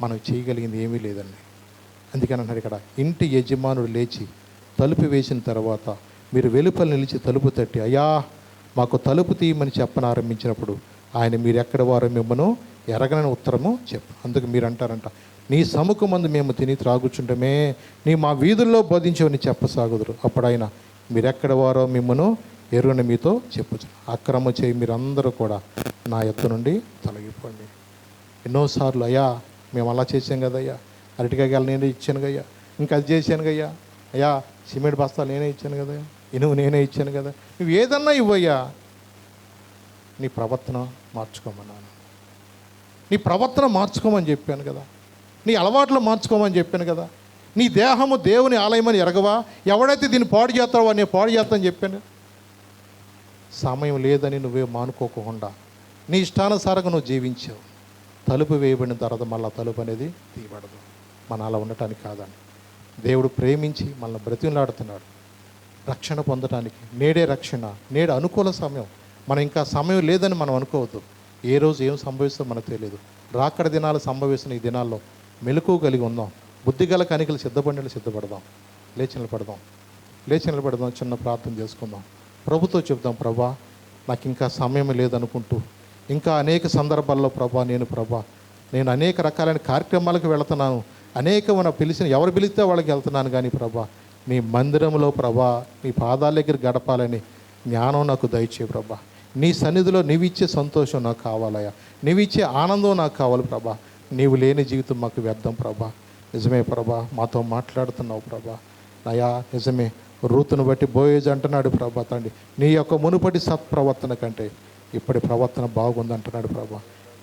మనం చేయగలిగింది ఏమీ లేదండి. అందుకని అన్నాడు ఇక్కడ, ఇంటి యజమానుడు లేచి తలుపు వేసిన తర్వాత మీరు వెలుపల నిలిచి తలుపు తట్టి అయ్యా మాకు తలుపు తీయమని చెప్పనారంభించినప్పుడు ఆయన మీరు ఎక్కడ వారో మిమ్మను ఎరగనని ఉత్తరము చెప్పు. అందుకు మీరు అంటారంట, నీ సముఖమందు మేము తిని త్రాగుచుంటమే, నీ మా వీధుల్లో బోధించవని చెప్పసాగుదురు. అప్పుడు ఆయన మీరెక్కడ వారో మిమ్మను ఎరుగని మీతో చెప్పుచు, అక్రమ చేయి మీరందరూ కూడా నా యొద్ద నుండి తొలగిపోండి. ఎన్నోసార్లు అయ్యా మేము అలా చేసాం కదయ్యా, అరటికాయలు నేనే ఇచ్చాను కయ్యా, ఇంకా అది చేశాను కయ్యా, అయ్యా సిమెంట్ బస్తాలు నేనే ఇచ్చాను కదయ్యా, ఇనుము నేనే ఇచ్చాను కదా, నువ్వు ఏదన్నా ఇవ్వయ్యా, నీ ప్రవర్తన మార్చుకోమన్నాను, నీ ప్రవర్తన మార్చుకోమని చెప్పాను కదా, నీ అలవాట్లు మార్చుకోమని చెప్పాను కదా, నీ దేహము దేవుని ఆలయమని ఎరగవా, ఎవడైతే దీన్ని పాడు చేస్తావో నేను పాడు చేస్తానని చెప్పాను. సమయం లేదని నువ్వే మానుకోకుండా నీ ఇష్టానుసారంగా నువ్వు జీవించావు. తలుపు వేయబడిన తర్వాత మళ్ళీ తలుపు అనేది తీయబడదు. మన అలా ఉండటానికి కాదండి. దేవుడు ప్రేమించి మనల్ని బ్రతిమలాడుతున్నాడు రక్షణ పొందడానికి. నేడే రక్షణ, నేడు అనుకూల సమయం. మనం ఇంకా సమయం లేదని మనం అనుకోవద్దు. ఏ రోజు ఏం సంభవిస్తుందో మనకు తెలియదు. రాకడ దినాలు సంభవిస్తున్న ఈ దినాల్లో మెలకువ కలిగి ఉందాం. బుద్ధిగల కనికలు సిద్ధపడదాం. లేచి నిలబడదాం. చిన్న ప్రార్థన చేసుకుందాం. ప్రభుతో చెప్దాం, ప్రభా నాకు ఇంకా సమయం లేదనుకుంటూ ఇంకా అనేక సందర్భాల్లో నేను అనేక రకాలైన కార్యక్రమాలకు వెళుతున్నాను, అనేకమైన ఎవరు పిలిస్తే వాళ్ళకి వెళ్తున్నాను, కానీ ప్రభా నీ మందిరంలో నీ పాదాల దగ్గర గడపాలని జ్ఞానం నాకు దయచే ప్రభా. నీ సన్నిధిలో నీవిచ్చే సంతోషం నాకు కావాలయ్యా, నీవిచ్చే ఆనందం నాకు కావాలి ప్రభా. నీవు లేని జీవితం మాకు వ్యర్థం ప్రభా. నిజమే ప్రభా, మాతో మాట్లాడుతున్నావు ప్రభా. అయ్యా నిజమే, రూతును బట్టి బోయేజ్ అంటున్నాడు ప్రభా తండ్రి, నీ యొక్క మునుపటి సత్ప్రవర్తన కంటే ఇప్పటి ప్రవర్తన బాగుంది అంటున్నాడు ప్రభా.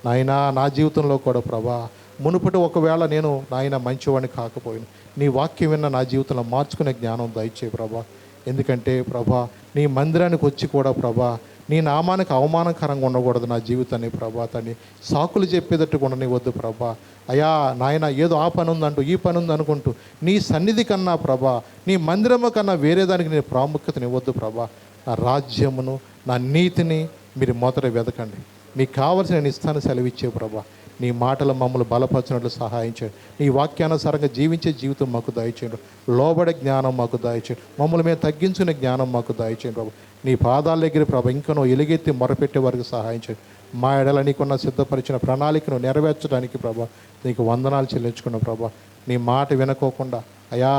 నాయనా నా జీవితంలో కూడా ప్రభా మునుపటి ఒకవేళ నేను నాయన మంచివాడిని కాకపోయినా నీ వాక్యం విన్న నా జీవితంలో మార్చుకునే జ్ఞానం దయచే ప్రభా. ఎందుకంటే ప్రభా నీ మందిరానికి వచ్చి కూడా ప్రభా నీ నామానికి అవమానకరంగా ఉండకూడదు నా జీవితాన్ని ప్రభా. తండ్రి సాకులు చెప్పేటట్టు ఉండని వద్దు ప్రభా. అయా నాయన ఏదో ఆ పని ఉందంటూ ఈ పని ఉంది అనుకుంటూ నీ సన్నిధి కన్నా ప్రభా నీ మందిరము కన్నా వేరే దానికి నేను ప్రాముఖ్యతనివ్వద్దు ప్రభా. నా రాజ్యమును నా నీతిని మీరు మొదట వెతకండి, మీకు కావలసిన నేను ఇస్తాను సెలవిచ్చే ప్రభా. నీ మాటలు మమ్మల్ని బలపరచినట్లు సహాయం చేయండి. నీ వాక్యానుసారంగా జీవించే జీవితం మాకు దయచేయండి. లోబడే జ్ఞానం మాకు దయచేయండి. మమ్మల్ని మేము తగ్గించుకునే జ్ఞానం మాకు దయచేయండి ప్రభా. నీ పాదాల దగ్గర ప్రభా ఇంకనో ఎలుగెత్తి మొరపెట్టే వారికి సహాయం చేయండి. మా ఎడల నీకున్న సిద్ధపరిచిన ప్రణాళికను నెరవేర్చడానికి ప్రభా నీకు వందనాలు చెల్లించుకున్న ప్రభా. నీ మాట వినుకోకుండా అయా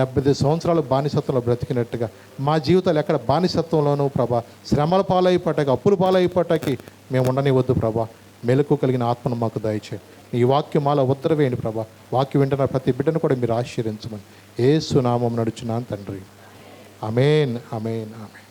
70 సంవత్సరాలు బానిసత్వంలో బ్రతికినట్టుగా మా జీవితాలు ఎక్కడ బానిసత్వంలోనూ ప్రభా శ్రమల పాలైపోటాకి అప్పుల పాలైపోటాకి మేము ఉండనివద్దు ప్రభా. మెలకు కలిగిన ఆత్మను మాకు దయచేయండి. ఈ వాక్యం మాలో ఉత్తరవేయండి ప్రభా. వాక్యం వింటున్న ప్రతి బిడ్డను కూడా మీరు ఆశీర్వదించమని యేసు నామమున నడుచున్నాను తండ్రి. ఆమేన్, ఆమేన్, ఆమేన్.